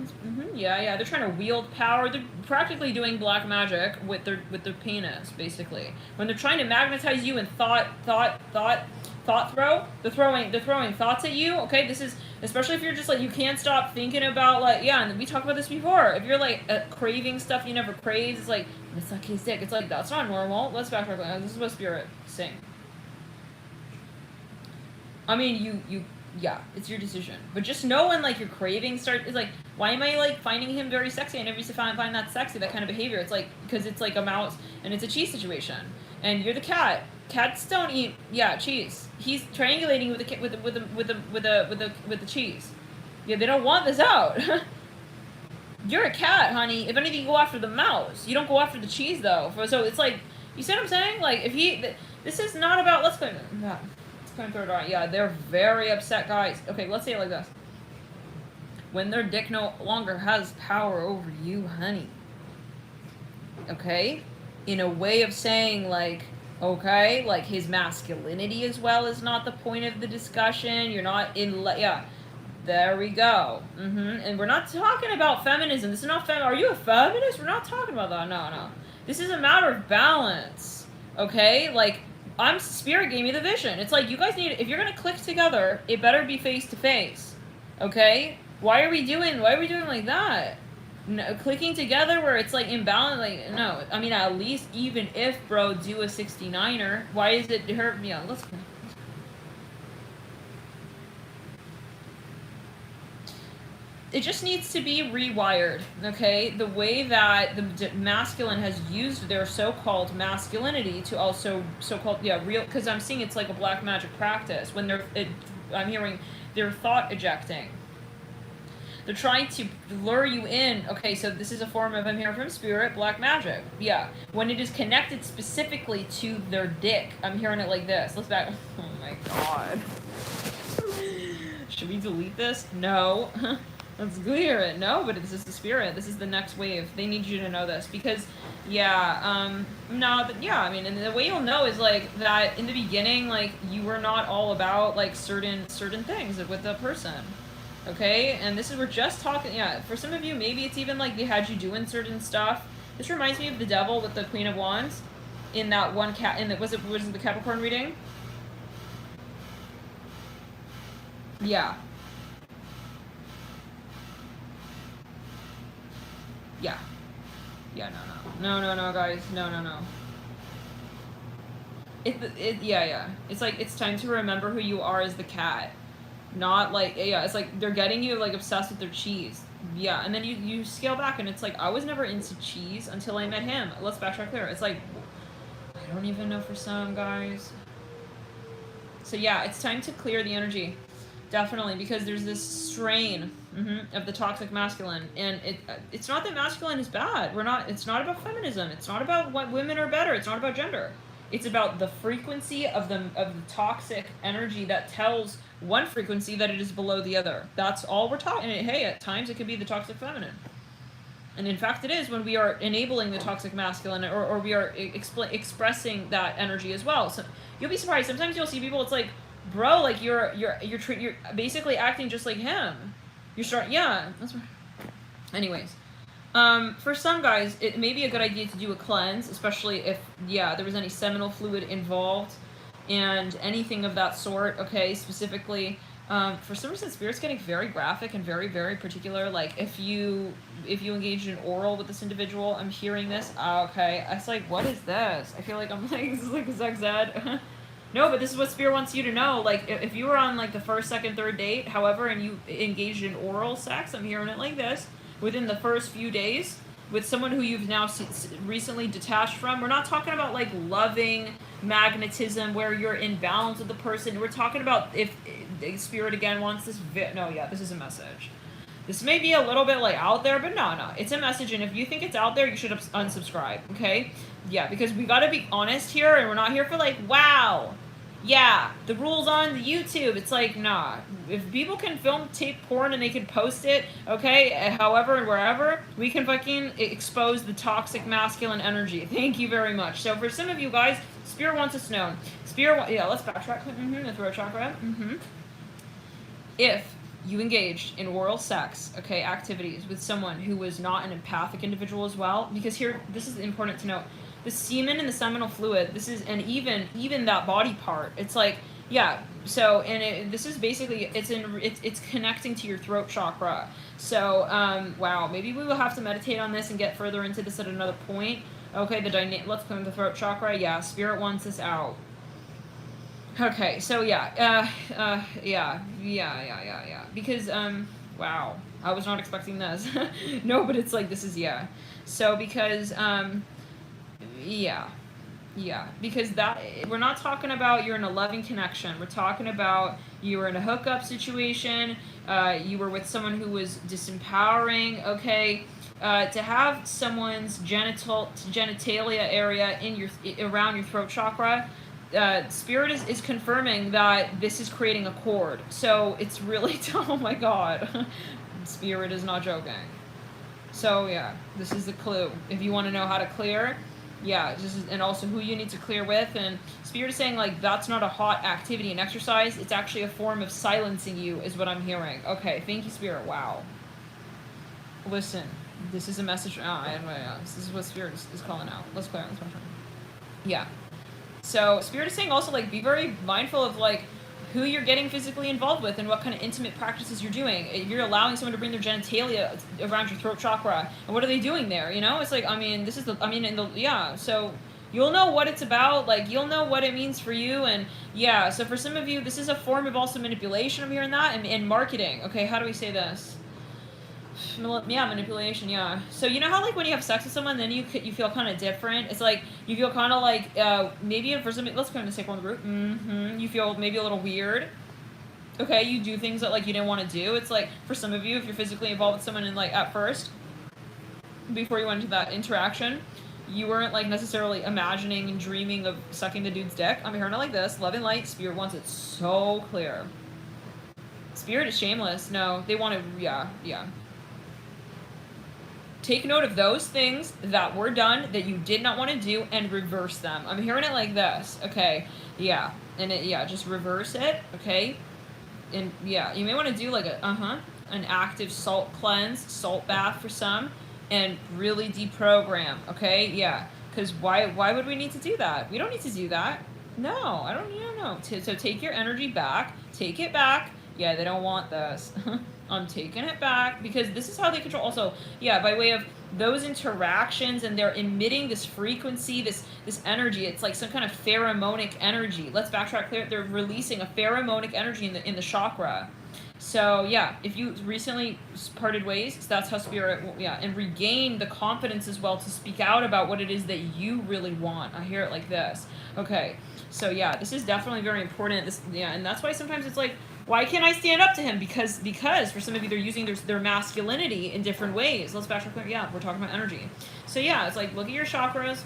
They're trying to wield power. They're practically doing black magic with their penis, basically. When they're trying to magnetize you and thought throw, they're throwing thoughts at you. Okay, this is, especially if you're just like, you can't stop thinking about like, and we talked about this before. If you're like craving stuff you never craved, it's like, it's not his dick. It's like, that's not normal. Let's backtrack. This is what spirit sing. I mean, it's your decision. But just know when, like, your craving starts, it's like, why am I, like, finding him very sexy? I never used to find that sexy, that kind of behavior. It's like, because it's like a mouse, and it's a cheese situation. And you're the cat. Cats don't eat, cheese. He's triangulating with the cheese. Yeah, they don't want this out. You're a cat, honey. If anything, you go after the mouse. You don't go after the cheese, though. So it's like, you see what I'm saying? Like, if this is not about, let's go, come through it. Yeah, they're very upset, guys. Okay, let's say it like this. When their dick no longer has power over you, honey. Okay? In a way of saying, like, okay, like his masculinity as well is not the point of the discussion. You're not in, yeah. There we go. And we're not talking about feminism. This is not Are you a feminist? We're not talking about that. No. This is a matter of balance. Okay? Like, Spirit gave me the vision. It's like, you guys need, if you're gonna click together, it better be face to face. Okay? Why are we doing like that? No, clicking together where it's like imbalance, like, no. I mean, at least even if, bro, do a 69er, why is it her? Yeah, let's. It just needs to be rewired, okay? The way that the masculine has used their so-called masculinity to also so-called, yeah, real, because I'm seeing it's like a black magic practice when I'm hearing they're thought ejecting. They're trying to lure you in. Okay, so this is a form of, I'm hearing from Spirit, black magic. Yeah. When it is connected specifically to their dick. I'm hearing it like this. Let's back. Oh my god. Should we delete this? No. Let's clear it. No, but this is the Spirit. This is the next wave. They need you to know this. Because, yeah, I mean, and the way you'll know is, like, that in the beginning, like, you were not all about, like, certain things with the person. Okay, and this is, we're just talking, yeah, for some of you, maybe it's even like they had you doing certain stuff. This reminds me of the devil with the Queen of Wands in that one was it the Capricorn reading? Yeah. Yeah. Yeah, no, guys, no. Yeah. It's like, it's time to remember who you are as the cat. Not like, yeah, it's like they're getting you like obsessed with their cheese. Yeah, and then you scale back and it's like, I was never into cheese until I met him. Let's backtrack there. It's like, I don't even know for some guys. So yeah, it's time to clear the energy. Definitely, because there's this strain of the toxic masculine, and it's not that masculine is bad. It's not about feminism. It's not about what women are better. It's not about gender. It's about the frequency of the toxic energy that tells one frequency that it is below the other. That's all we're talking. And hey, at times it could be the toxic feminine. And in fact it is when we are enabling the toxic masculine or we are expressing that energy as well. So you'll be surprised. Sometimes you'll see people, it's like, bro, like you're basically acting just like him. Yeah, that's right. Anyways. For some guys, it may be a good idea to do a cleanse, especially if, yeah, there was any seminal fluid involved and anything of that sort, okay, specifically. For some reason, Spirit's getting very graphic and very, very particular. Like, if you engaged in oral with this individual, I'm hearing this. Okay, I was like, what is this? I feel like I'm like, this is like ZZ. No, but this is what Spirit wants you to know. Like, if you were on, like, the first, second, third date, however, and you engaged in oral sex, I'm hearing it like this. Within the first few days with someone who you've now recently detached from. We're not talking about like loving magnetism where you're in balance with the person. We're talking about if the Spirit again wants this. This is a message. This may be a little bit like out there, but no, it's a message. And if you think it's out there, you should unsubscribe. Okay? Yeah, because we got to be honest here, and we're not here for like, wow. Yeah, the rules on the YouTube. It's like, nah. If people can tape porn and they can post it, okay, however and wherever, we can fucking expose the toxic masculine energy. Thank you very much. So for some of you guys, Spirit wants us known. Let's backtrack. The throat chakra. If you engaged in oral sex, okay, activities with someone who was not an empathic individual as well, because here, this is important to note. The semen and the seminal fluid, this is, and even that body part, it's like, yeah, so, and this is basically, it's connecting to your throat chakra. So, wow, maybe we will have to meditate on this and get further into this at another point. Okay, let's put in the throat chakra. Yeah, Spirit wants this out. Okay, so yeah, because, wow, I was not expecting this. No, but it's like, this is, yeah. So, because, because we're not talking about you're in a loving connection. We're talking about you were in a hookup situation, you were with someone who was disempowering, okay? To have someone's genitalia area around your throat chakra, Spirit is confirming that this is creating a cord. So it's really, oh my god. Spirit is not joking. So yeah, this is the clue. If you want to know how to clear, yeah, this is, and also who you need to clear with. And Spirit is saying, like, that's not a hot activity and exercise. It's actually a form of silencing you, is what I'm hearing. Okay, thank you, Spirit. Wow. Listen, this is a message. This is what Spirit is calling out. Let's clear. Let's clear. Yeah. So Spirit is saying also, like, be very mindful of, like, who you're getting physically involved with and what kind of intimate practices you're doing. If you're allowing someone to bring their genitalia around your throat chakra, and what are they doing there? You know, it's like, I mean, this is the, I mean, in the, yeah, so you'll know what it's about, like, you'll know what it means for you, and yeah, so for some of you, this is a form of also manipulation, I'm hearing that, and marketing. Okay, how do we say this? Yeah, manipulation, yeah. So you know how, like, when you have sex with someone, then you feel kind of different? It's like, you feel kind of like, maybe for some, let's kind of take one of the root. You feel maybe a little weird. Okay, you do things that, like, you didn't want to do. It's like, for some of you, if you're physically involved with someone and, like, at first, before you went into that interaction, you weren't, like, necessarily imagining and dreaming of sucking the dude's dick. I'm hearing it like this. Love and light, Spirit wants it so clear. Spirit is shameless. No, they want to, yeah. Take note of those things that were done that you did not want to do and reverse them. I'm hearing it like this. Okay, yeah. And just reverse it, okay? And yeah, you may want to do like an active salt cleanse, salt bath for some, and really deprogram, okay? Yeah, because why would we need to do that? We don't need to do that. No, I don't, no. So take your energy back. Take it back. Yeah, they don't want this. I'm taking it back, because this is how they control. Also, yeah, by way of those interactions, and they're emitting this frequency, this energy. It's like some kind of pheromonic energy. Let's backtrack clear. They're releasing a pheromonic energy in the chakra. So yeah, if you recently parted ways, that's how Spirit, yeah, and regain the confidence as well to speak out about what it is that you really want. I hear it like this. Okay, so yeah, this is definitely very important. This, yeah, and that's why sometimes it's like, why can't I stand up to him? Because for some of you, they're using their masculinity in different ways. Let's backtrack clear. Yeah, we're talking about energy. So yeah, it's like, look at your chakras.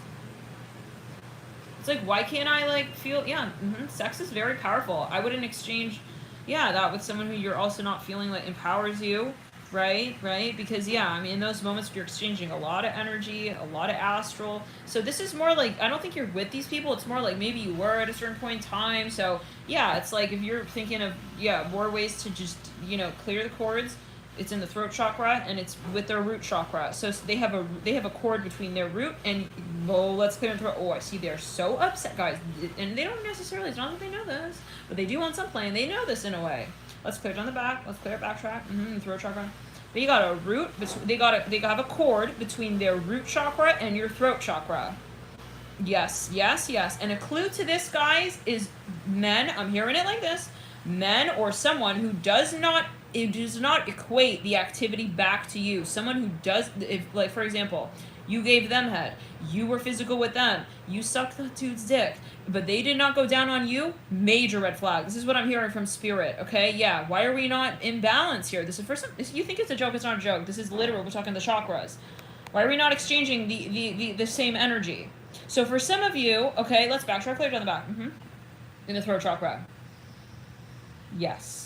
It's like, why can't I, like, feel, yeah, sex is very powerful. I wouldn't exchange, yeah, that with someone who you're also not feeling like empowers you, right? Because, yeah, I mean, in those moments, you're exchanging a lot of energy, a lot of astral. So this is more like, I don't think you're with these people. It's more like maybe you were at a certain point in time. So, yeah, it's like if you're thinking of, yeah, more ways to just, clear the cords, it's in the throat chakra, and it's with their root chakra. So they have a cord between their root and, let's clear the throat. Oh, I see, they're so upset, guys. And they don't necessarily, it's not that they know this, but they do on some plane. They know this in a way. Let's clear it on the back. Let's clear it backtrack. Throat chakra. They got a root. They have a cord between their root chakra and your throat chakra. Yes. And a clue to this, guys, is men. I'm hearing it like this: men or someone who does not equate the activity back to you. Someone who does, if, like, for example, you gave them head, you were physical with them, you sucked the dude's dick, but they did not go down on you, major red flag. This is what I'm hearing from Spirit, okay? Yeah, why are we not in balance here? This is for some, you think it's a joke, it's not a joke. This is literal, we're talking the chakras. Why are we not exchanging the same energy? So for some of you, okay, let's backtrack clear down the back. In the throat chakra. Yes.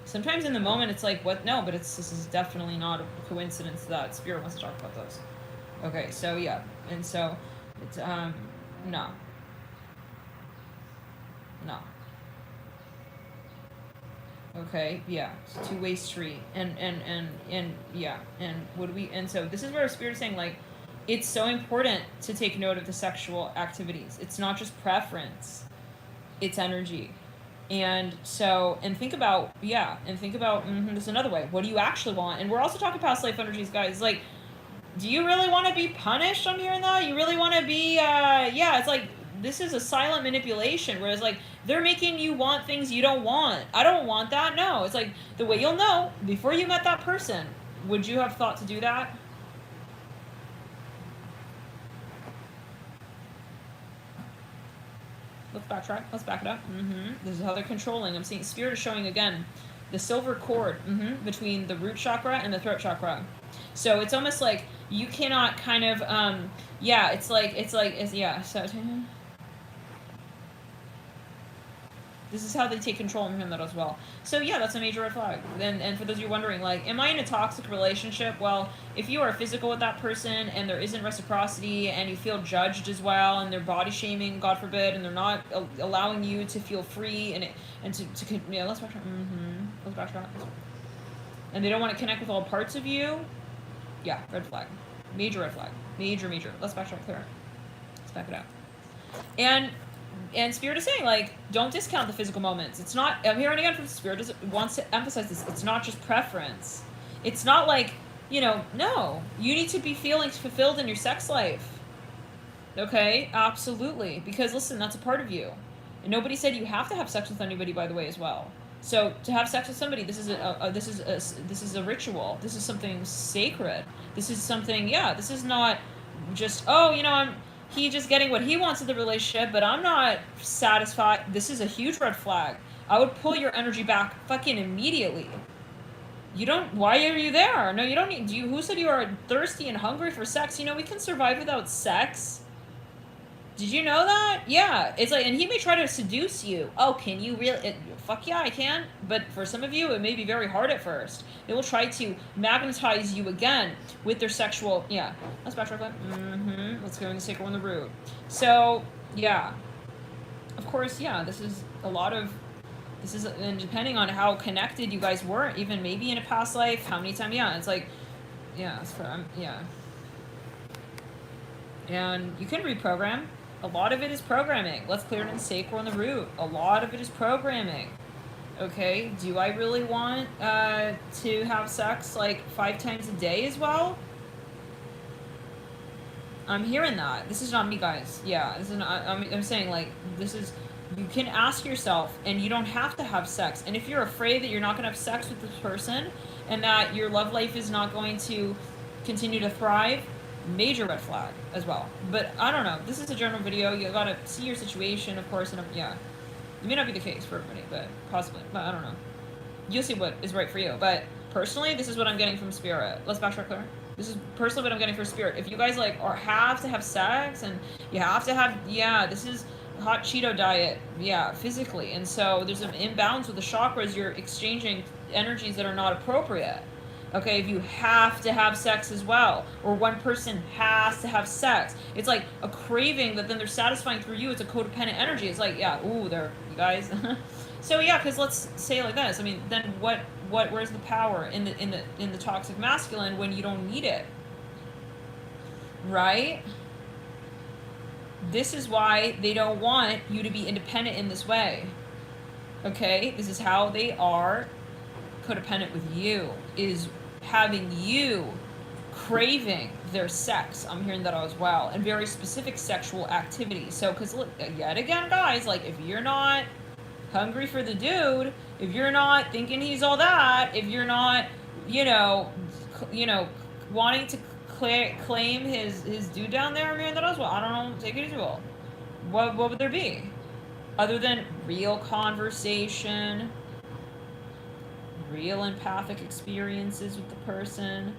Sometimes in the moment it's like, what? No, but this is definitely not a coincidence that Spirit wants to talk about this. Okay, so yeah, and so it's no. Okay, yeah, it's a two-way street, and yeah, and so this is where Spirit is saying, like, it's so important to take note of the sexual activities. It's not just preference, it's energy. And so, and think about, there's another way. What do you actually want? And we're also talking past life energies, guys. Like, do you really want to be punished? I'm hearing that. You really want to be, it's like, this is a silent manipulation, whereas, like, they're making you want things you don't want. I don't want that. No. It's like, the way you'll know, before you met that person, would you have thought to do that? Let's backtrack. Let's back it up. This is how they're controlling. I'm seeing Spirit is showing again The silver cord between the root chakra and the throat chakra. So it's almost like you cannot kind of, yeah, yeah, so... This is how they take control of him, that as well. So yeah, that's a major red flag. And for those of you wondering, like, am I in a toxic relationship? Well, if you are physical with that person and there isn't reciprocity and you feel judged as well and they're body shaming, God forbid, and they're not allowing you to feel free and to yeah, let's backtrack. Let's backtrack. And they don't want to connect with all parts of you. Yeah, red flag. Major red flag. Major. Let's backtrack clear. Let's back it up. And Spirit is saying, like, don't discount the physical moments. It's not, I'm hearing again from Spirit, wants to emphasize this, it's not just preference. It's not like, you know, no. You need to be feeling fulfilled in your sex life. Okay? Absolutely. Because, listen, that's a part of you. And nobody said you have to have sex with anybody, by the way, as well. So, to have sex with somebody, this is a ritual. This is something sacred. This is something, yeah, this is not just, oh, you know, he just getting what he wants in the relationship, but I'm not satisfied. This is a huge red flag. I would pull your energy back fucking immediately. You don't, why are you there? No, you don't need, who said you are thirsty and hungry for sex? You know, we can survive without sex. Did you know that? Yeah, it's like, and he may try to seduce you. Oh, can you really? Fuck yeah, I can. But for some of you, it may be very hard at first. They will try to magnetize you again with their sexual, yeah. Let's backtrack that. Let's go into sacral on the root. So, yeah. Of course, yeah, this is a lot of, this is, and depending on how connected you guys were, even maybe in a past life, how many times, yeah, it's like, yeah, it's for, yeah. And you can reprogram. A lot of it is programming. Let's clear it in sacral and the root. A lot of it is programming. Okay, do I really want to have sex like 5 times a day as well? I'm hearing that. This is not me, guys. Yeah, this is not, I'm saying, like, this is, you can ask yourself, and you don't have to have sex. And if you're afraid that you're not going to have sex with this person and that your love life is not going to continue to thrive, major red flag as well. But I don't know, this is a general video. You gotta see your situation, of course, and yeah, it may not be the case for everybody, but possibly, but I don't know, you'll see what is right for you. But personally, this is what I'm getting from Spirit. Let's backtrack clear. This is personally what I'm getting from Spirit. If you guys like or have to have sex and you have to have, yeah, this is hot Cheeto diet, yeah, physically, and so there's an imbalance with the chakras. You're exchanging energies that are not appropriate. Okay, if you have to have sex as well, or one person has to have sex, it's like a craving that then they're satisfying through you. It's a codependent energy. It's like, yeah, ooh, there, you guys. So yeah, because let's say like this. I mean, then where's the power in the toxic masculine when you don't need it, right? This is why they don't want you to be independent in this way. Okay, this is how they are codependent with you, is having you craving their sex. I'm hearing that as well, and very specific sexual activity. So, because look, yet again, guys, like, if you're not hungry for the dude, if you're not thinking he's all that, if you're not, you know, wanting to claim his dude down there, I'm hearing that as well. I don't know, take it as well. What would there be other than real conversation, real empathic experiences with the person,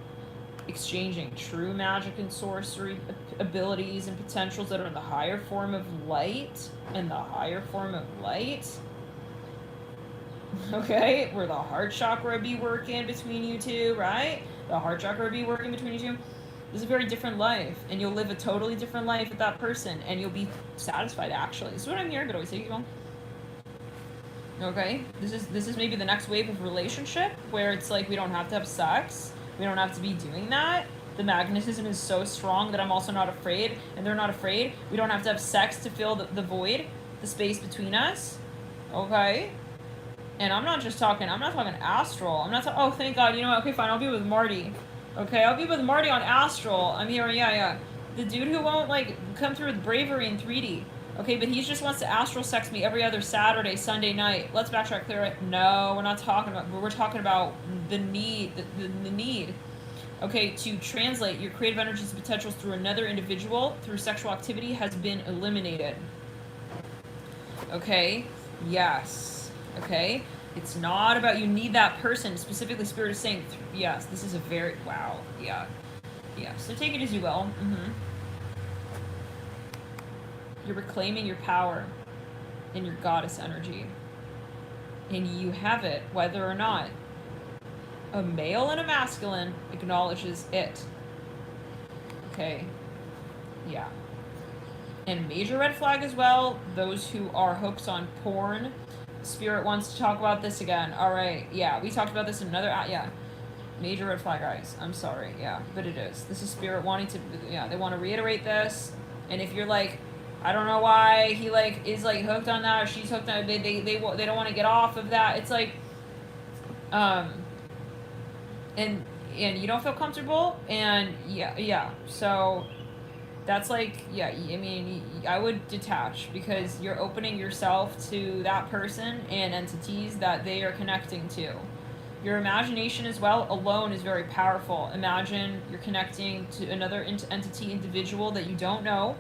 exchanging true magic and sorcery abilities and potentials that are in the higher form of light, okay, where the heart chakra would be working between you two, right? The heart chakra would be working between you two. This is a very different life, and you'll live a totally different life with that person, and you'll be satisfied, actually. This is what I'm hearing, but always take it on. Okay, this is maybe the next wave of relationship where it's like we don't have to have sex, we don't have to be doing that. The magnetism is so strong that I'm also not afraid, and they're not afraid. We don't have to have sex to fill the void, the space between us. Okay, and I'm not talking astral. I'm not oh, thank God, you know what, okay, fine, I'll be with Marty. Okay, I'll be with Marty on astral. I'm hearing, yeah. The dude who won't, like, come through with bravery in 3D. Okay, but he just wants to astral sex me every other Saturday, Sunday night. Let's backtrack, clear it. No, we're not talking about, we're talking about the need, the need, okay, to translate your creative energies and potentials through another individual, through sexual activity, has been eliminated. Okay, yes, okay. It's not about you need that person. Specifically, Spirit is saying, yes, this is a very, wow, yeah. Yeah, so take it as you will. You're reclaiming your power and your goddess energy. And you have it, whether or not a male and a masculine acknowledges it. Okay. Yeah. And major red flag as well, those who are hooked on porn. Spirit wants to talk about this again. Alright, yeah, we talked about this in another, yeah. Major red flag, guys. I'm sorry, yeah, but it is. This is Spirit wanting to, yeah, they want to reiterate this. And if you're like, I don't know why he like is like hooked on that or she's hooked on it, they don't want to get off of that. It's like, and you don't feel comfortable, and yeah. So that's like, yeah, I mean, I would detach because you're opening yourself to that person and entities that they are connecting to. Your imagination as well alone is very powerful. Imagine you're connecting to another entity, individual that you don't know,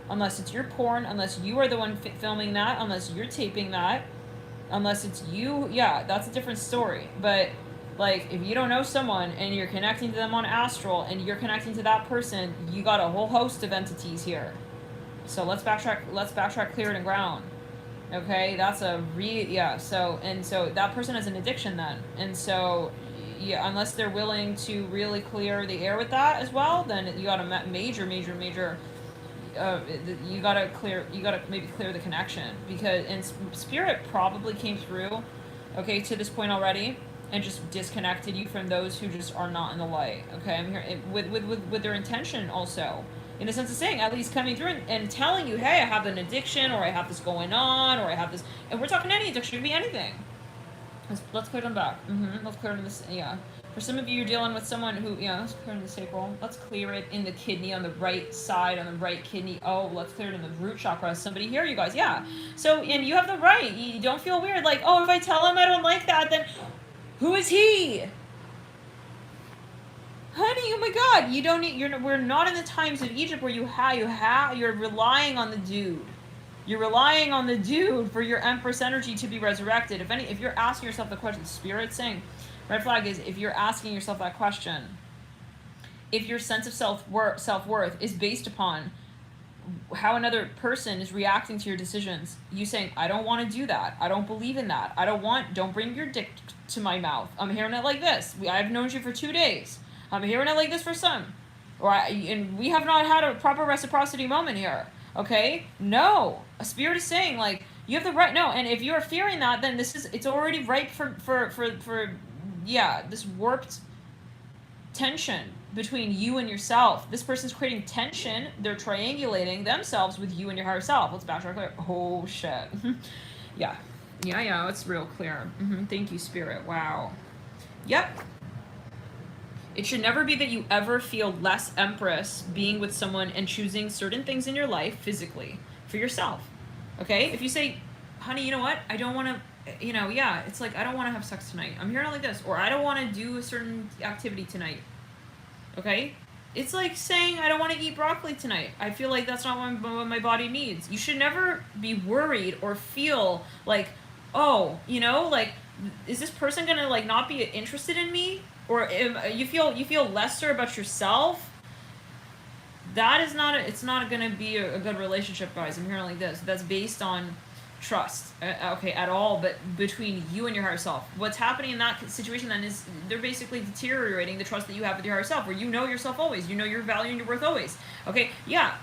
unless it's your porn, unless you are the one filming that, unless you're taping that, unless it's you. Yeah, that's a different story. But like, if you don't know someone and you're connecting to them on astral and you're connecting to that person, you got a whole host of entities here. So let's backtrack clear and ground. Okay, that's a so that person has an addiction then. And so yeah, unless they're willing to really clear the air with that as well, then you got a major you gotta maybe clear the connection, because and Spirit probably came through, okay, to this point already, and just disconnected you from those who just are not in the light. Okay, I'm here with their intention also, in the sense of saying, at least coming through and telling you, hey, I have an addiction, or I have this going on, or I have this, and we're talking any addiction, it could be anything. Let's clear them back. Let's clear them this. Yeah. For some of you, you're dealing with someone who, let's clear in the sacral. Let's clear it in the kidney, on the right side, on the right kidney. Oh, let's clear it in the root chakra. Somebody here, you guys. Yeah. So, and you have the right. You don't feel weird. Like, oh, if I tell him I don't like that, then who is he? Honey, oh my God, you don't need. We're not in the times of Egypt where you're relying on the dude. You're relying on the dude for your Empress energy to be resurrected. If you're asking yourself the question, Spirit saying, red flag is if you're asking yourself that question, if your sense of self-worth is based upon how another person is reacting to your decisions, you saying, I don't want to do that. I don't believe in that. Don't bring your dick to my mouth. I'm hearing it like this. I've known you for 2 days. I'm hearing it like this for some. And we have not had a proper reciprocity moment here. Okay? No. A Spirit is saying, like, you have the right. No, and if you're fearing that, then it's already ripe for this warped tension between you and yourself. This person's creating tension. They're triangulating themselves with you and your higher self. Let's backtrack clear. Oh, shit. Yeah, it's real clear. Thank you, Spirit. Wow. Yep. It should never be that you ever feel less Empress being with someone and choosing certain things in your life physically for yourself. Okay? If you say, honey, you know what? I don't want to, it's like, I don't want to have sex tonight. I'm hearing it like this. Or I don't want to do a certain activity tonight. Okay? It's like saying, I don't want to eat broccoli tonight. I feel like that's not what my body needs. You should never be worried or feel like, oh, like, is this person going to, like, not be interested in me? Or if you feel lesser about yourself, that is not it's not going to be a good relationship, guys. I'm hearing like this. That's based on trust, okay, at all, but between you and your higher self. What's happening in that situation then is they're basically deteriorating the trust that you have with your higher self, where you know yourself always, you know your value and your worth always. Okay, yeah.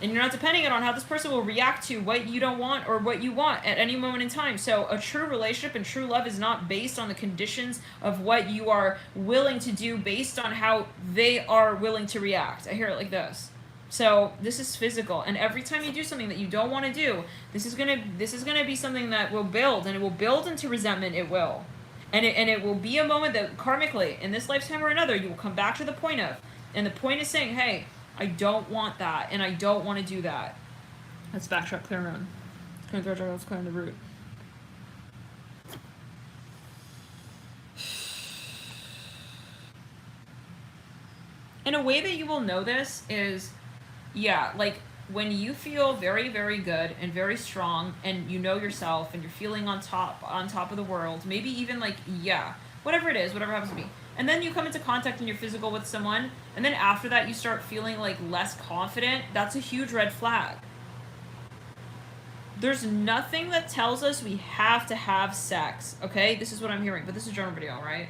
And you're not depending on how this person will react to what you don't want or what you want at any moment in time. So a true relationship and true love is not based on the conditions of what you are willing to do, based on how they are willing to react. I hear it like this. So this is physical, and every time you do something that you don't want to do, this is gonna be something that will build, and it will build into resentment. It will, and it will be a moment that karmically, in this lifetime or another, you will come back to the point of, and the point is saying, hey, I don't want that, and I don't want to do that. Let's backtrack, clear around. Let's clear in the root. In a way that you will know this is, like, when you feel very, very good and very strong, and you know yourself, and you're feeling on top of the world, maybe even like, yeah, whatever it is, whatever happens to be, and then you come into contact and you're physical with someone, and then after that you start feeling like less confident, that's a huge red flag. There's nothing that tells us we have to have sex, okay? This is what I'm hearing, but this is a journal video, right?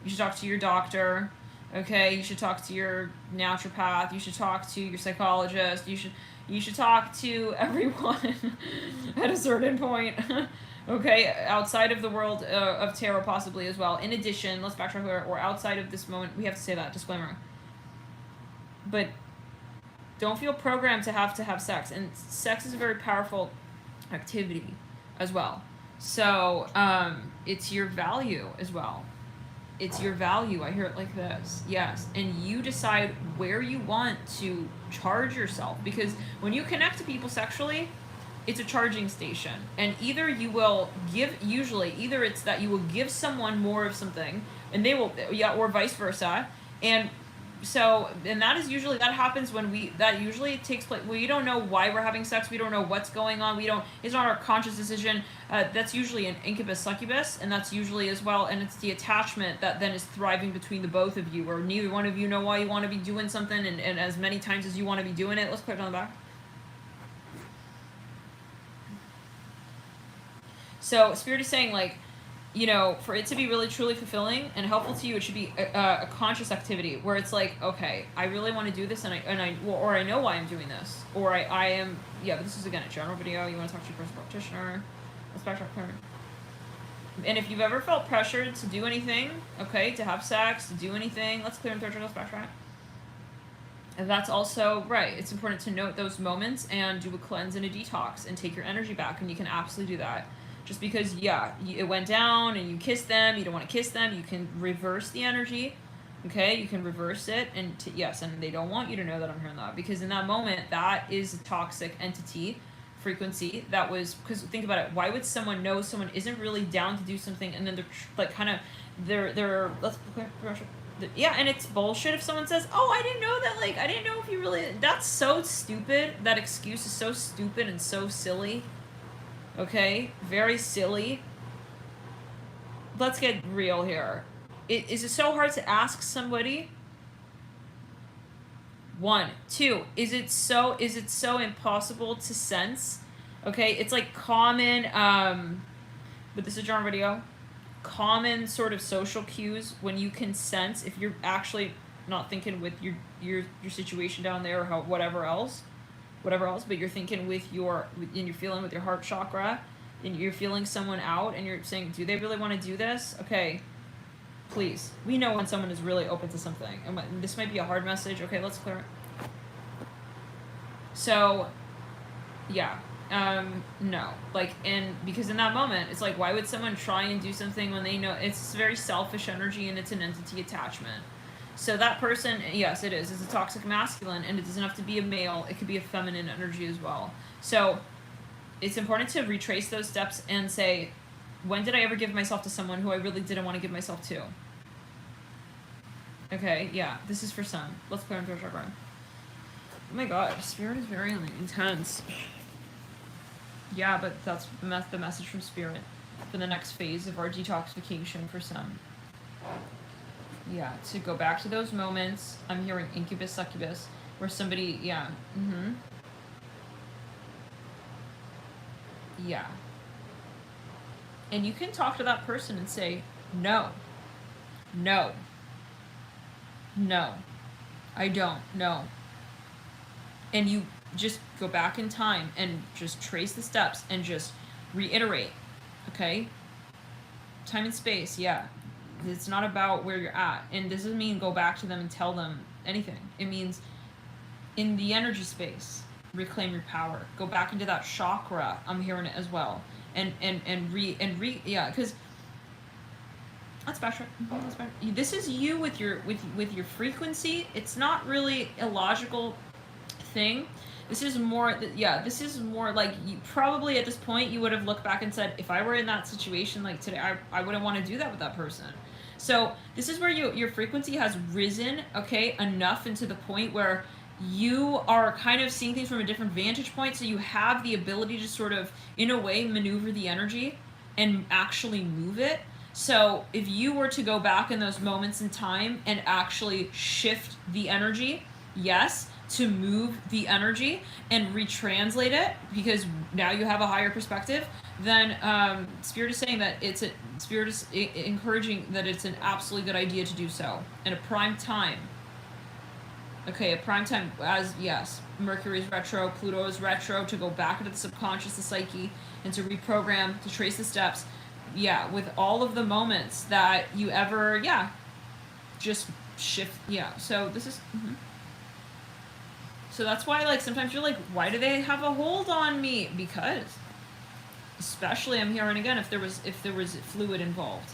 You should talk to your doctor, okay? You should talk to your naturopath. You should talk to your psychologist. You should talk to everyone at a certain point, okay? Outside of the world of tarot possibly as well. In addition, let's backtrack here, or outside of this moment, we have to say that, disclaimer. But don't feel programmed to have sex. And sex is a very powerful activity as well. So it's your value as well. It's your value. I hear it like this. Yes. And you decide where you want to charge yourself, because when you connect to people sexually, it's a charging station. And either you will give, either it's that you will give someone more of something and they will, or vice versa. And so, and that is usually, that happens when that usually takes place, we don't know why we're having sex, we don't know what's going on, it's not our conscious decision, that's usually an incubus succubus, and that's usually as well, and it's the attachment that then is thriving between the both of you, or neither one of you know why you want to be doing something, and as many times as you want to be doing it. Let's click on the back. So, Spirit is saying, like, you know, for it to be really truly fulfilling and helpful to you, it should be a conscious activity where it's like, okay, I really want to do this, or I know why I'm doing this, or I am, yeah, but this is again a general video. You want to talk to your personal practitioner. Let's backtrack here. And if you've ever felt pressured to do anything, okay, to have sex, to do anything, let's clear and third, let's backtrack. And that's also, right, it's important to note those moments and do a cleanse and a detox and take your energy back, and you can absolutely do that. Just because, yeah, it went down and you kissed them, you don't want to kiss them, you can reverse the energy, okay? You can reverse it, and yes, and they don't want you to know that I'm hearing that, because in that moment, that is a toxic entity, frequency, that was, because think about it, why would someone know someone isn't really down to do something, and then they're, like, kind of, let's, yeah, and it's bullshit if someone says, oh, I didn't know that, like, I didn't know if you really, that's so stupid, that excuse is so stupid and so silly. Okay, very silly. Let's get real here. Is it so hard to ask somebody? 1, 2. Is it so impossible to sense? Okay, it's like common. But this is a genre video. Common sort of social cues when you can sense if you're actually not thinking with your situation down there, or whatever else, but you're thinking and you're feeling with your heart chakra, and you're feeling someone out, and you're saying, do they really want to do this? Okay, please. We know when someone is really open to something. And this might be a hard message. Okay, let's clear it. So, yeah, no. Like, and because in that moment, it's like, why would someone try and do something when they know it's very selfish energy and it's an entity attachment? So that person, yes, it is. It's a toxic masculine, and it doesn't have to be a male. It could be a feminine energy as well. So it's important to retrace those steps and say, when did I ever give myself to someone who I really didn't want to give myself to? Okay, yeah, this is for some. Let's clear into our chakra. Oh my god, Spirit is very intense. Yeah, but that's the message from Spirit for the next phase of our detoxification for some. Yeah, to go back to those moments. I'm hearing incubus, succubus, where somebody, yeah, yeah. And you can talk to that person and say, no, I don't, no. And you just go back in time and just trace the steps and just reiterate, okay? Time and space, yeah. It's not about where you're at. And this doesn't mean go back to them and tell them anything. It means in the energy space, reclaim your power. Go back into that chakra. I'm hearing it as well. And yeah, because that's backtrack. This is you with your frequency. It's not really a logical thing. This is more, yeah, this is more like, you probably at this point you would have looked back and said, if I were in that situation like today, I wouldn't want to do that with that person. So this is where your frequency has risen, okay, enough into the point where you are kind of seeing things from a different vantage point, so you have the ability to sort of, in a way, maneuver the energy and actually move it. So if you were to go back in those moments in time and actually shift the energy, yes, to move the energy and retranslate it, because now you have a higher perspective, then Spirit is saying that Spirit is encouraging that it's an absolutely good idea to do so in a prime time. Okay, a prime time, as yes, Mercury is retro, Pluto is retro, to go back into the subconscious, the psyche, and to reprogram, to trace the steps. Yeah, with all of the moments that you ever, yeah, just shift. Yeah, so this is. So that's why, like, sometimes you're like, why do they have a hold on me? Because, especially, I'm hearing again, if there was fluid involved.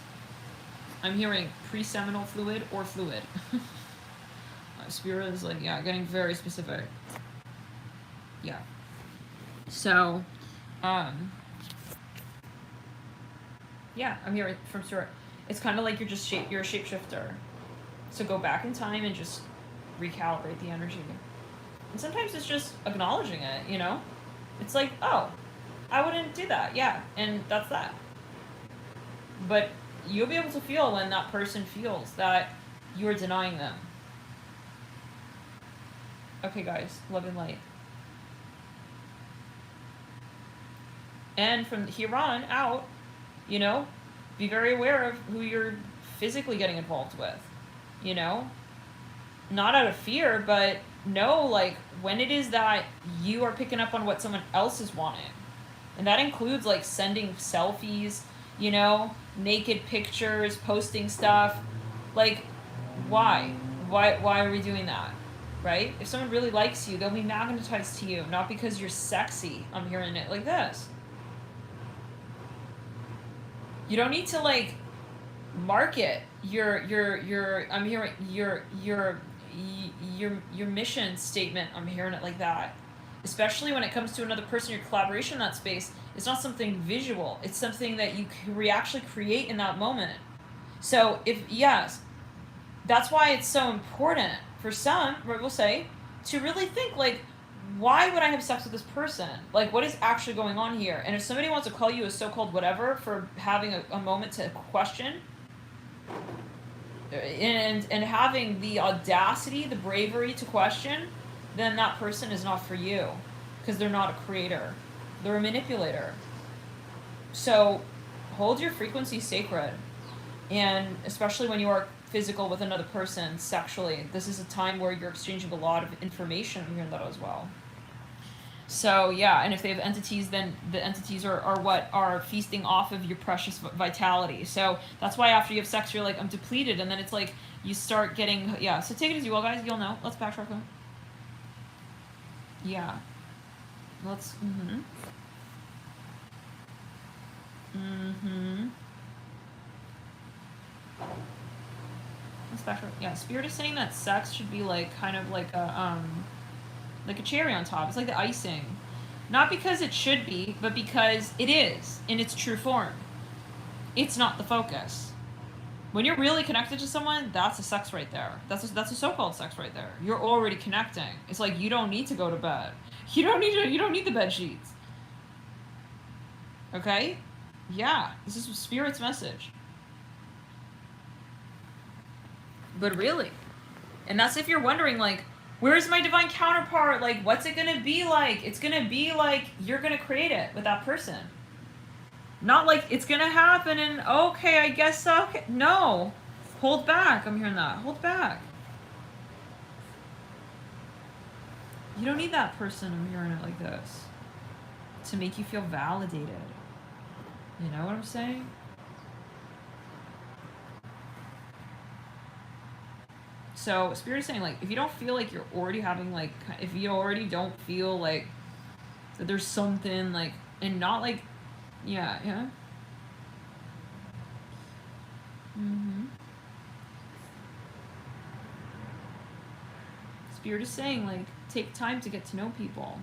I'm hearing pre-seminal fluid or fluid. Spirit is like, yeah, getting very specific. Yeah. So, yeah, I'm hearing from Spirit. It's kind of like you're just you're a shapeshifter. So go back in time and just recalibrate the energy. And sometimes it's just acknowledging it, you know? It's like, oh, I wouldn't do that. Yeah, and that's that. But you'll be able to feel when that person feels that you're denying them. Okay, guys, love and light. And from here on out, you know, be very aware of who you're physically getting involved with, you know? Not out of fear, but know, like, when it is that you are picking up on what someone else is wanting. And that includes, like, sending selfies, you know, naked pictures, posting stuff. Like, why? Why are we doing that? Right? If someone really likes you, they'll be magnetized to you, not because you're sexy. I'm hearing it like this. You don't need to, like, market your I'm hearing your mission statement. I'm hearing it like that. Especially when it comes to another person, your collaboration in that space, it's not something visual. It's something that you actually create in that moment. So yes, that's why it's so important for some, we'll say, to really think, like, why would I have sex with this person? Like, what is actually going on here? And if somebody wants to call you a so-called whatever for having a moment to question, and having the audacity, the bravery to question, then that person is not for you, because they're not a creator. They're a manipulator. So hold your frequency sacred. And especially when you are physical with another person sexually, this is a time where you're exchanging a lot of information. I'm hearing that as well. So yeah, and if they have entities, then the entities are what are feasting off of your precious vitality. So that's why after you have sex, you're like, I'm depleted, and then it's like you start getting, yeah. So take it as you will, guys. You'll know. Let's backtrack. Yeah. Let's. Let's backtrack. Yeah. Spirit is saying that sex should be like kind of like a cherry on top. It's like the icing. Not because it should be, but because it is in its true form. It's not the focus. When you're really connected to someone, that's a sex right there. That's a so-called sex right there. You're already connecting. It's like you don't need to go to bed. You don't need the bed sheets. Okay? Yeah, this is Spirit's message. But really. And that's if you're wondering, like, where's my divine counterpart? Like, what's it gonna be like? It's gonna be like you're gonna create it with that person. Not like it's gonna happen and okay, I guess so. Okay. No. Hold back. I'm hearing that. Hold back. You don't need that person. I'm hearing it like this. To make you feel validated. You know what I'm saying? So Spirit is saying, like, if you don't feel like you're already having, like, if you already don't feel like that there's something, like, and not like, yeah. Spirit is saying, like, take time to get to know people.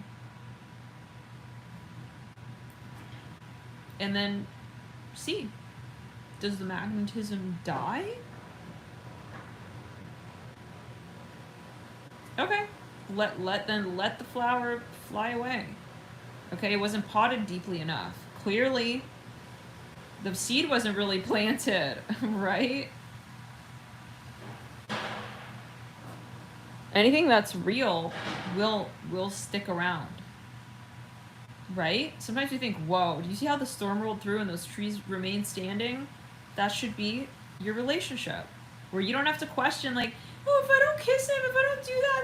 And then see, does the magnetism die? Okay, let the flower fly away. Okay, it wasn't potted deeply enough. Clearly, the seed wasn't really planted, right? Anything that's real will stick around. Right? Sometimes you think, whoa, do you see how the storm rolled through and those trees remain standing? That should be your relationship. Where you don't have to question, like, oh, if I don't kiss him, if I don't do that,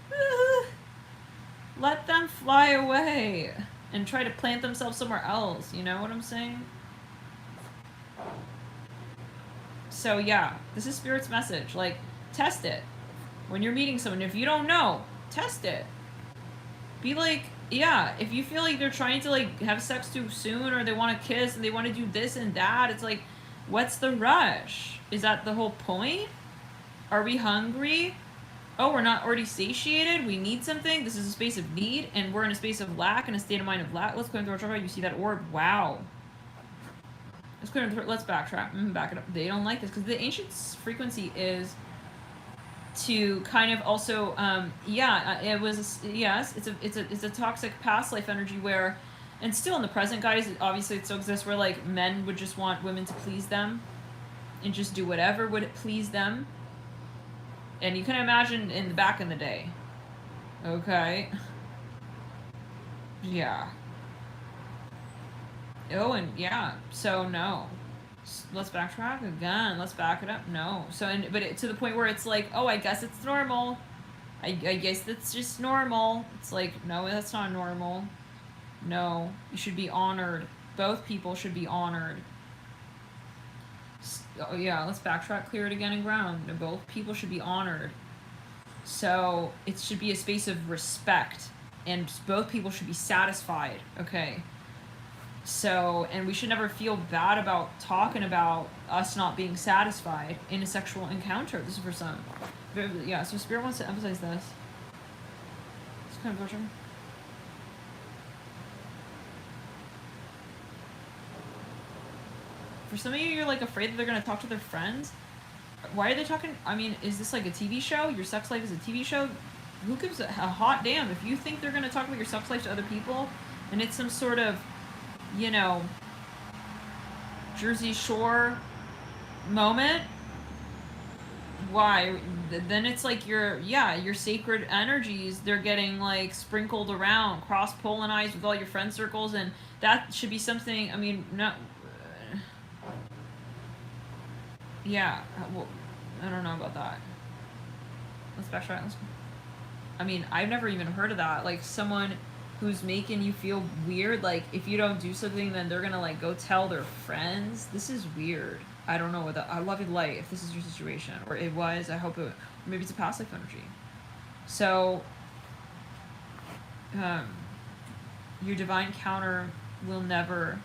then let them fly away and try to plant themselves somewhere else. You know what I'm saying? So yeah, this is Spirit's message. Like, test it. When you're meeting someone, if you don't know, test it. Be like, yeah, if you feel like they're trying to like have sex too soon, or they want to kiss and they want to do this and that, it's like, what's the rush? Is that the whole point? Are we hungry? Oh, we're not already satiated? We need something? This is a space of need, and we're in a space of lack, and a state of mind of lack. Let's go into our chakra. You see that orb? Wow. Let's backtrack. Back it up. They don't like this, because the ancient frequency is to kind of also, it was, yes, it's a toxic past life energy where, and still in the present, guys, obviously it still exists, where like men would just want women to please them and just do whatever would please them. And you can imagine in the back in the day. Okay. Yeah. Oh, and yeah, so no. Let's backtrack again. Let's back it up. No. So, to the point where it's like, oh, I guess it's normal. I guess that's just normal. It's like, no, that's not normal. No, you should be honored. Both people should be honored. Oh yeah, let's backtrack, clear it again, and ground. Both people should be honored. So it should be a space of respect, and both people should be satisfied. Okay. So, and we should never feel bad about talking about us not being satisfied in a sexual encounter. This is for some. Yeah, so Spirit wants to emphasize this. It's kind of torture. For some of you, you're like afraid that they're going to talk to their friends. Why are they talking? I mean, is this like a TV show? Your sex life is a TV show? Who gives a hot damn? If you think they're going to talk about your sex life to other people, and it's some sort of, you know, Jersey Shore moment, why? Then it's like your sacred energies, they're getting like sprinkled around, cross-pollinized with all your friend circles, and that should be something, I mean, no, yeah, well, I don't know about that. Let's backtrack. I mean, I've never even heard of that. Like, someone who's making you feel weird, like, if you don't do something, then they're gonna, like, go tell their friends. This is weird. I don't know what I love you light, if this is your situation. Or it was, I hope it, or maybe it's a past life energy. So, your divine counter will never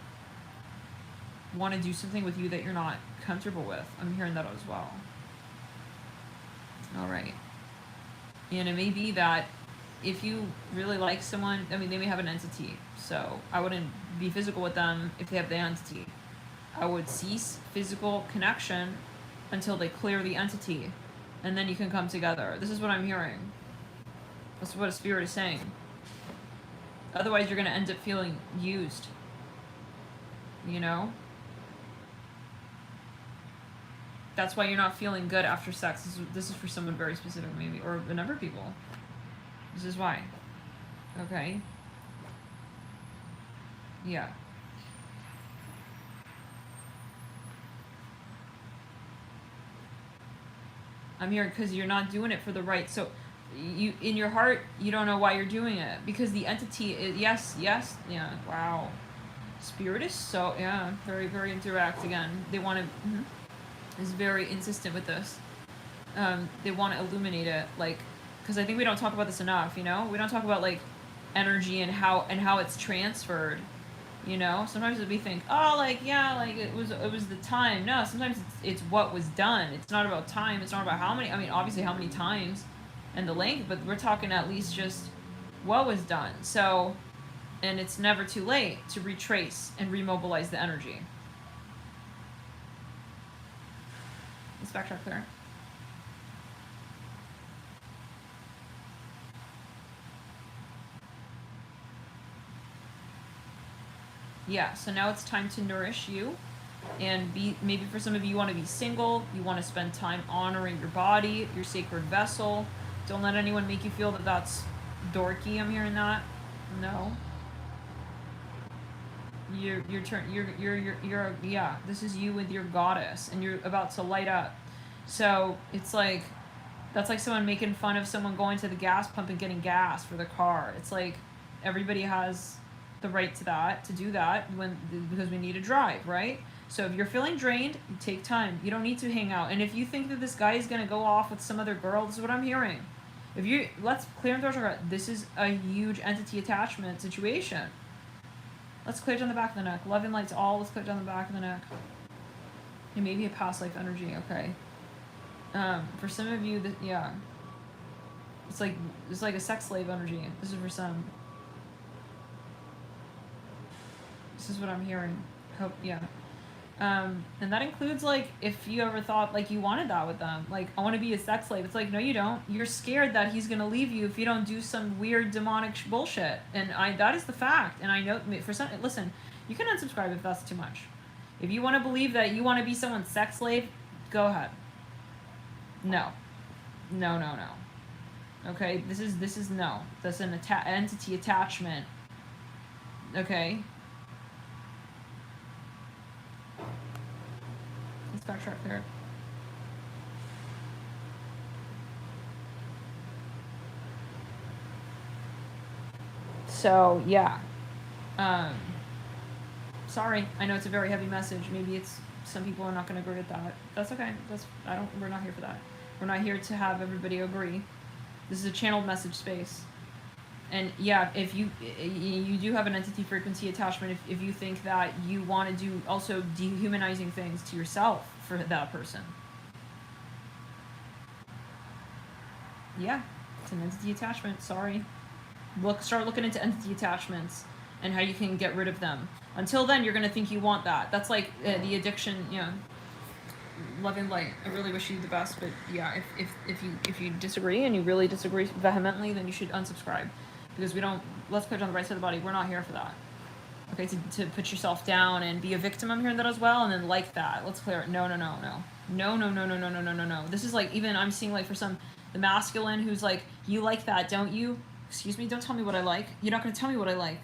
want to do something with you that you're not comfortable with. I'm hearing that as well. All right. And it may be that if you really like someone, I mean, they may have an entity. So I wouldn't be physical with them if they have the entity. I would cease physical connection until they clear the entity. And then you can come together. This is what I'm hearing. That's what a spirit is saying. Otherwise, you're going to end up feeling used. You know? That's why you're not feeling good after sex. This is for someone very specific, maybe, or a number of people. This is why. Okay. Yeah. I'm here because you're not doing it for the right. So, you in your heart, you don't know why you're doing it, because the entity is yes, yeah. Wow. Spirit is so very, very indirect. Again, they want to. Is very insistent with this. They want to illuminate it, like, because I think we don't talk about this enough. You know, we don't talk about like energy and how it's transferred. You know, sometimes we think, oh, like, yeah, like it was the time. No, sometimes it's what was done. It's not about time. It's not about how many. I mean, obviously how many times, and the length, but we're talking at least just what was done. So, and it's never too late to retrace and remobilize the energy. Let's backtrack there. Yeah, so now it's time to nourish you. And maybe for some of you want to be single, you want to spend time honoring your body, your sacred vessel. Don't let anyone make you feel that that's dorky. I'm hearing that. No. Yeah, this is you with your goddess, and you're about to light up. So it's like, that's like someone making fun of someone going to the gas pump and getting gas for the car. It's like, everybody has the right to that, to do that, because we need to drive, right? So if you're feeling drained, you take time. You don't need to hang out. And if you think that this guy is gonna go off with some other girl, this is what I'm hearing. Let's clear and throw chakra. This is a huge entity attachment situation. Let's clear down the back of the neck. Love and light's all. Let's clear down the back of the neck. And maybe a past life energy. Okay. For some of you, yeah. It's like a sex slave energy. This is for some. This is what I'm hearing. Hope, yeah. And that includes, like, if you ever thought, like, you wanted that with them. Like, I want to be a sex slave. It's like, no, you don't. You're scared that he's going to leave you if you don't do some weird demonic bullshit. And that is the fact. And I know, for some, listen, you can unsubscribe if that's too much. If you want to believe that you want to be someone's sex slave, go ahead. No. No, no, no. Okay? This is no. That's an entity attachment. Okay? Let's backtrack there. So, yeah. Sorry, I know it's a very heavy message. Maybe some people are not going to agree with that. That's okay. We're not here for that. We're not here to have everybody agree. This is a channeled message space. And yeah, if you do have an entity frequency attachment, if you think that you want to do also dehumanizing things to yourself for that person. Yeah, it's an entity attachment. Sorry. Start looking into entity attachments and how you can get rid of them. Until then, you're going to think you want that. That's like the addiction, you know. Love and light. I really wish you the best, but yeah, if you disagree and you really disagree vehemently, then you should unsubscribe. Because let's put it on the right side of the body. We're not here for that. Okay, to put yourself down and be a victim, I'm hearing that as well, and then like that. Let's clear it. No. This is like, even I'm seeing like for some, the masculine who's like, you like that, don't you? Excuse me, don't tell me what I like. You're not going to tell me what I like.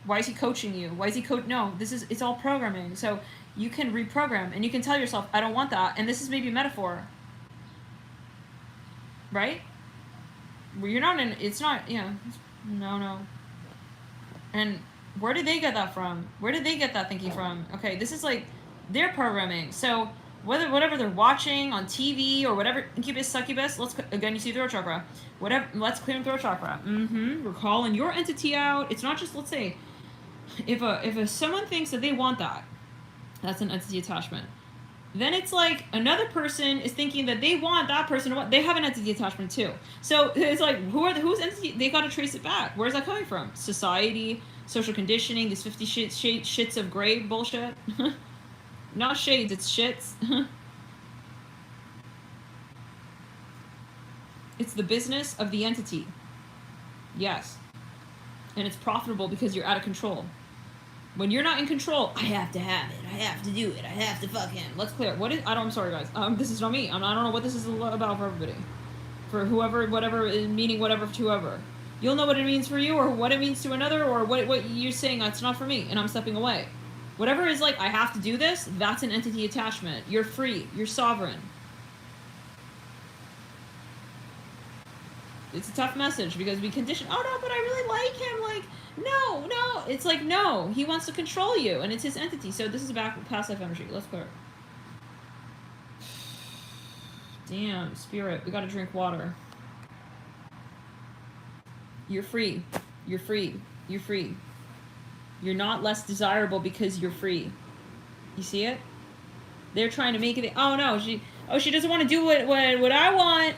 Why is he coaching you? Why is he no, it's all programming. So you can reprogram and you can tell yourself, I don't want that. And this is maybe a metaphor. Right? Well, you're not it's not, yeah. No. And where did they get that from? Where did they get that thinking from? Okay, this is like their programming. So whatever they're watching on TV or whatever, incubus, succubus, again, you see throat chakra. Let's clear and throat chakra. We're calling your entity out. It's not just, let's say, if someone thinks that they want that, that's an entity attachment. Then it's like another person is thinking that they want that person. They have an entity attachment too. So it's like, who's entity? They got to trace it back. Where's that coming from? Society, social conditioning, these 50 shits of gray bullshit. Not shades, it's shits. It's the business of the entity. Yes. And it's profitable because you're out of control. When you're not in control, I have to have it. I have to do it. I have to fuck him. Let's clear. I'm sorry, guys. This is not me. I don't know what this is about for everybody. For whoever, whatever, meaning whatever to whoever. You'll know what it means for you or what it means to another or what you're saying that's not for me and I'm stepping away. Whatever is like, I have to do this, that's an entity attachment. You're free. You're sovereign. It's a tough message because we condition, oh no, but I really like him. Like, no. It's like, no, he wants to control you and it's his entity. So this is past life energy. Let's clear. Damn, spirit, we gotta drink water. You're free. You're free. You're free. You're not less desirable because you're free. You see it? They're trying to make it, oh no, she doesn't want to do what I want.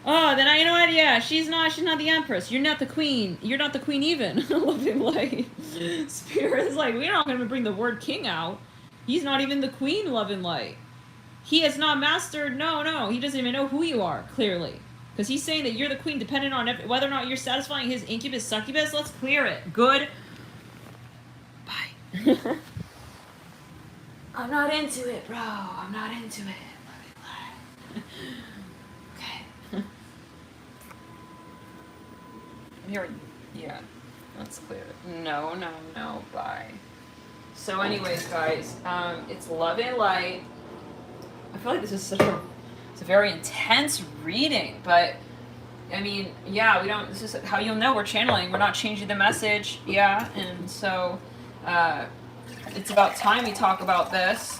Oh, then you know what? Yeah, she's not the Empress. You're not the queen. You're not the queen even. Loving light. Spirit is like, we're not going to bring the word king out. He's not even the queen, love and light. He has not mastered, no. He doesn't even know who you are, clearly. Because he's saying that you're the queen dependent on whether or not you're satisfying his incubus, succubus. Let's clear it. Good. I'm not into it, bro. I'm not into it. Okay. Here, yeah, that's clear. No, no, no, bye. So anyways, guys, it's love and light. I feel like this is such a, it's a very intense reading, but I mean, yeah, we don't, this is how you'll know we're channeling. We're not changing the message, yeah, and so, it's about time we talk about this.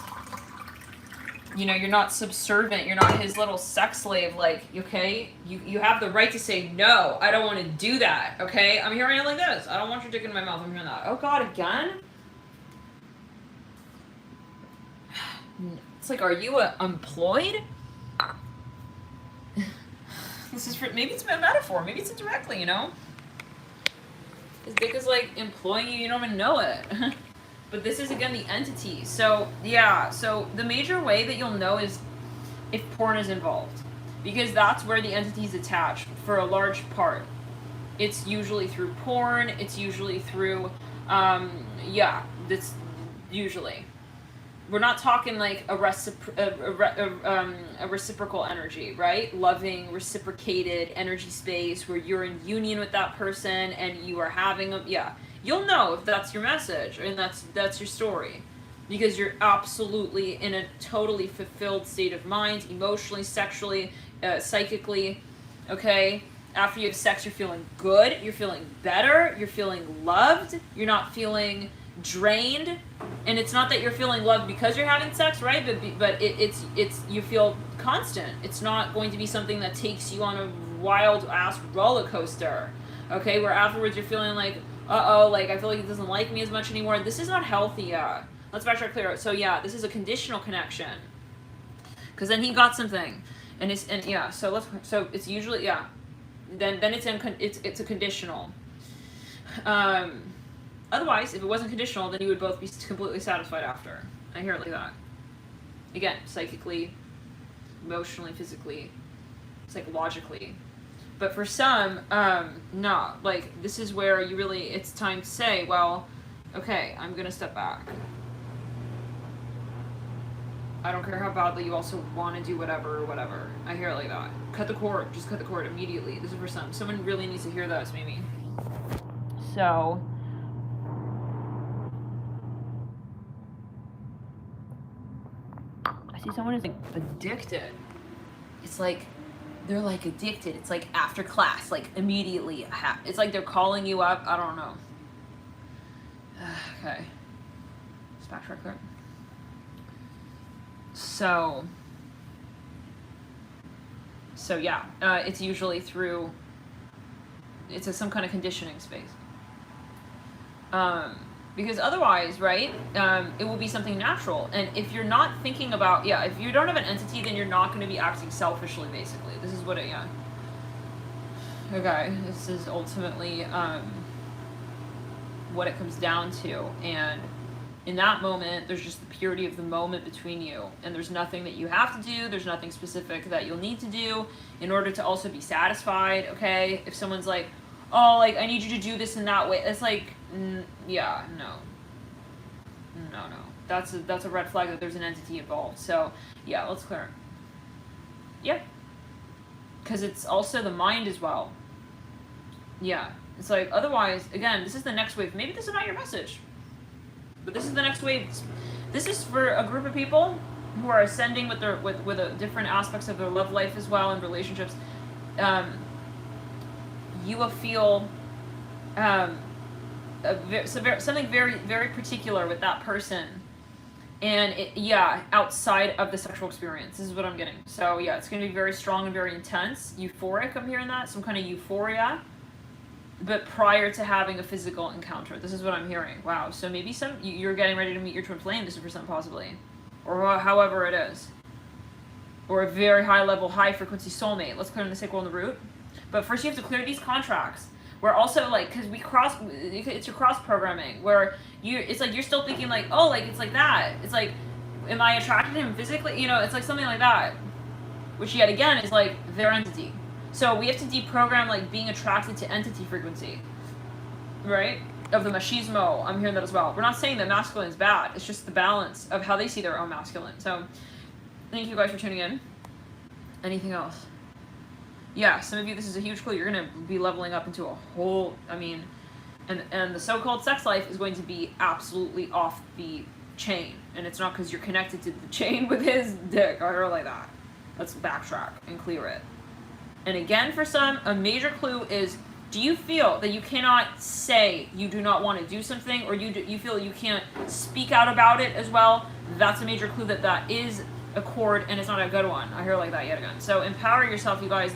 You know, you're not subservient. You're not his little sex slave. Like, okay, you have the right to say no. I don't want to do that. Okay, I'm hearing it like this. I don't want your dick in my mouth. I'm hearing that. Oh God, again. It's like, are you employed? This is for, maybe it's a metaphor. Maybe it's indirectly. You know, his dick is like employing you. You don't even know it. But this is, again, the entity. So, yeah, so the major way that you'll know is if porn is involved. Because that's where the entity is attached for a large part. It's usually through porn. It's usually through, yeah, that's usually. We're not talking like a reciprocal energy, right? Loving, reciprocated energy space where you're in union with that person and you are having a, yeah. You'll know if that's your message and that's your story, because you're absolutely in a totally fulfilled state of mind, emotionally, sexually, psychically. Okay, after you have sex, you're feeling good, you're feeling better, you're feeling loved, you're not feeling drained, and it's not that you're feeling loved because you're having sex, right? But it's you feel constant. It's not going to be something that takes you on a wild ass roller coaster. Okay, where afterwards you're feeling like, uh-oh, like, I feel like he doesn't like me as much anymore. This is not healthy, yeah. Let's backtrack clear. So, yeah, this is a conditional connection. Because then he got something. And yeah, so it's usually, yeah. Then it's a conditional. Otherwise, if it wasn't conditional, then you would both be completely satisfied after. I hear it like that. Again, psychically, emotionally, physically, psychologically. But for some, no, like, this is where you really, it's time to say, well, okay, I'm gonna step back. I don't care how badly you also want to do whatever or whatever. I hear it like that. Cut the cord, just cut the cord immediately. This is for some. Someone really needs to hear this, maybe. So, I see someone is like addicted. It's like, they're like addicted. It's like after class, like immediately. It's like they're calling you up. I don't know. Okay. Let's backtrack there. So yeah, it's usually through, it's some kind of conditioning space. Because otherwise, right, it will be something natural. And if you're not thinking about, yeah, if you don't have an entity, then you're not going to be acting selfishly, basically. This is what it, yeah. Okay, this is ultimately what it comes down to. And in that moment, there's just the purity of the moment between you. And there's nothing that you have to do. There's nothing specific that you'll need to do in order to also be satisfied, okay? If someone's like, oh, like, I need you to do this in that way. It's like, yeah, no. That's a red flag that there's an entity involved. So, yeah, let's clear it. Yeah. Because it's also the mind as well. Yeah. It's like, otherwise, again, this is the next wave. Maybe this is not your message. But this is the next wave. This is for a group of people who are ascending with their with different aspects of their love life as well and relationships. You will feel something very, very particular with that person. And outside of the sexual experience. This is what I'm getting. So yeah, it's going to be very strong and very intense. Euphoric, I'm hearing that. Some kind of euphoria. But prior to having a physical encounter. This is what I'm hearing. Wow. So maybe you're getting ready to meet your twin flame. This is for some possibly. Or however it is. Or a very high level, high frequency soulmate. Let's clear the sacral and the root. But first you have to clear these contracts. Where also, like, because it's your cross programming. Where it's like you're still thinking like, oh, like, it's like that. It's like, am I attracted to him physically? You know, it's like something like that. Which yet again is like their entity. So we have to deprogram like being attracted to entity frequency. Right? of the machismo. I'm hearing that as well. We're not saying that masculine is bad. It's just the balance of how they see their own masculine. So thank you guys for tuning in. Anything else? Yeah, some of you, this is a huge clue. You're going to be leveling up into a whole, I mean, and the so-called sex life is going to be absolutely off the chain. And it's not because you're connected to the chain with his dick or like that. Let's backtrack and clear it. And again, for some, a major clue is, do you feel that you cannot say you do not want to do something, or you feel you can't speak out about it as well? That's a major clue that is a chord, and it's not a good one. I hear like that yet again. So empower yourself, you guys.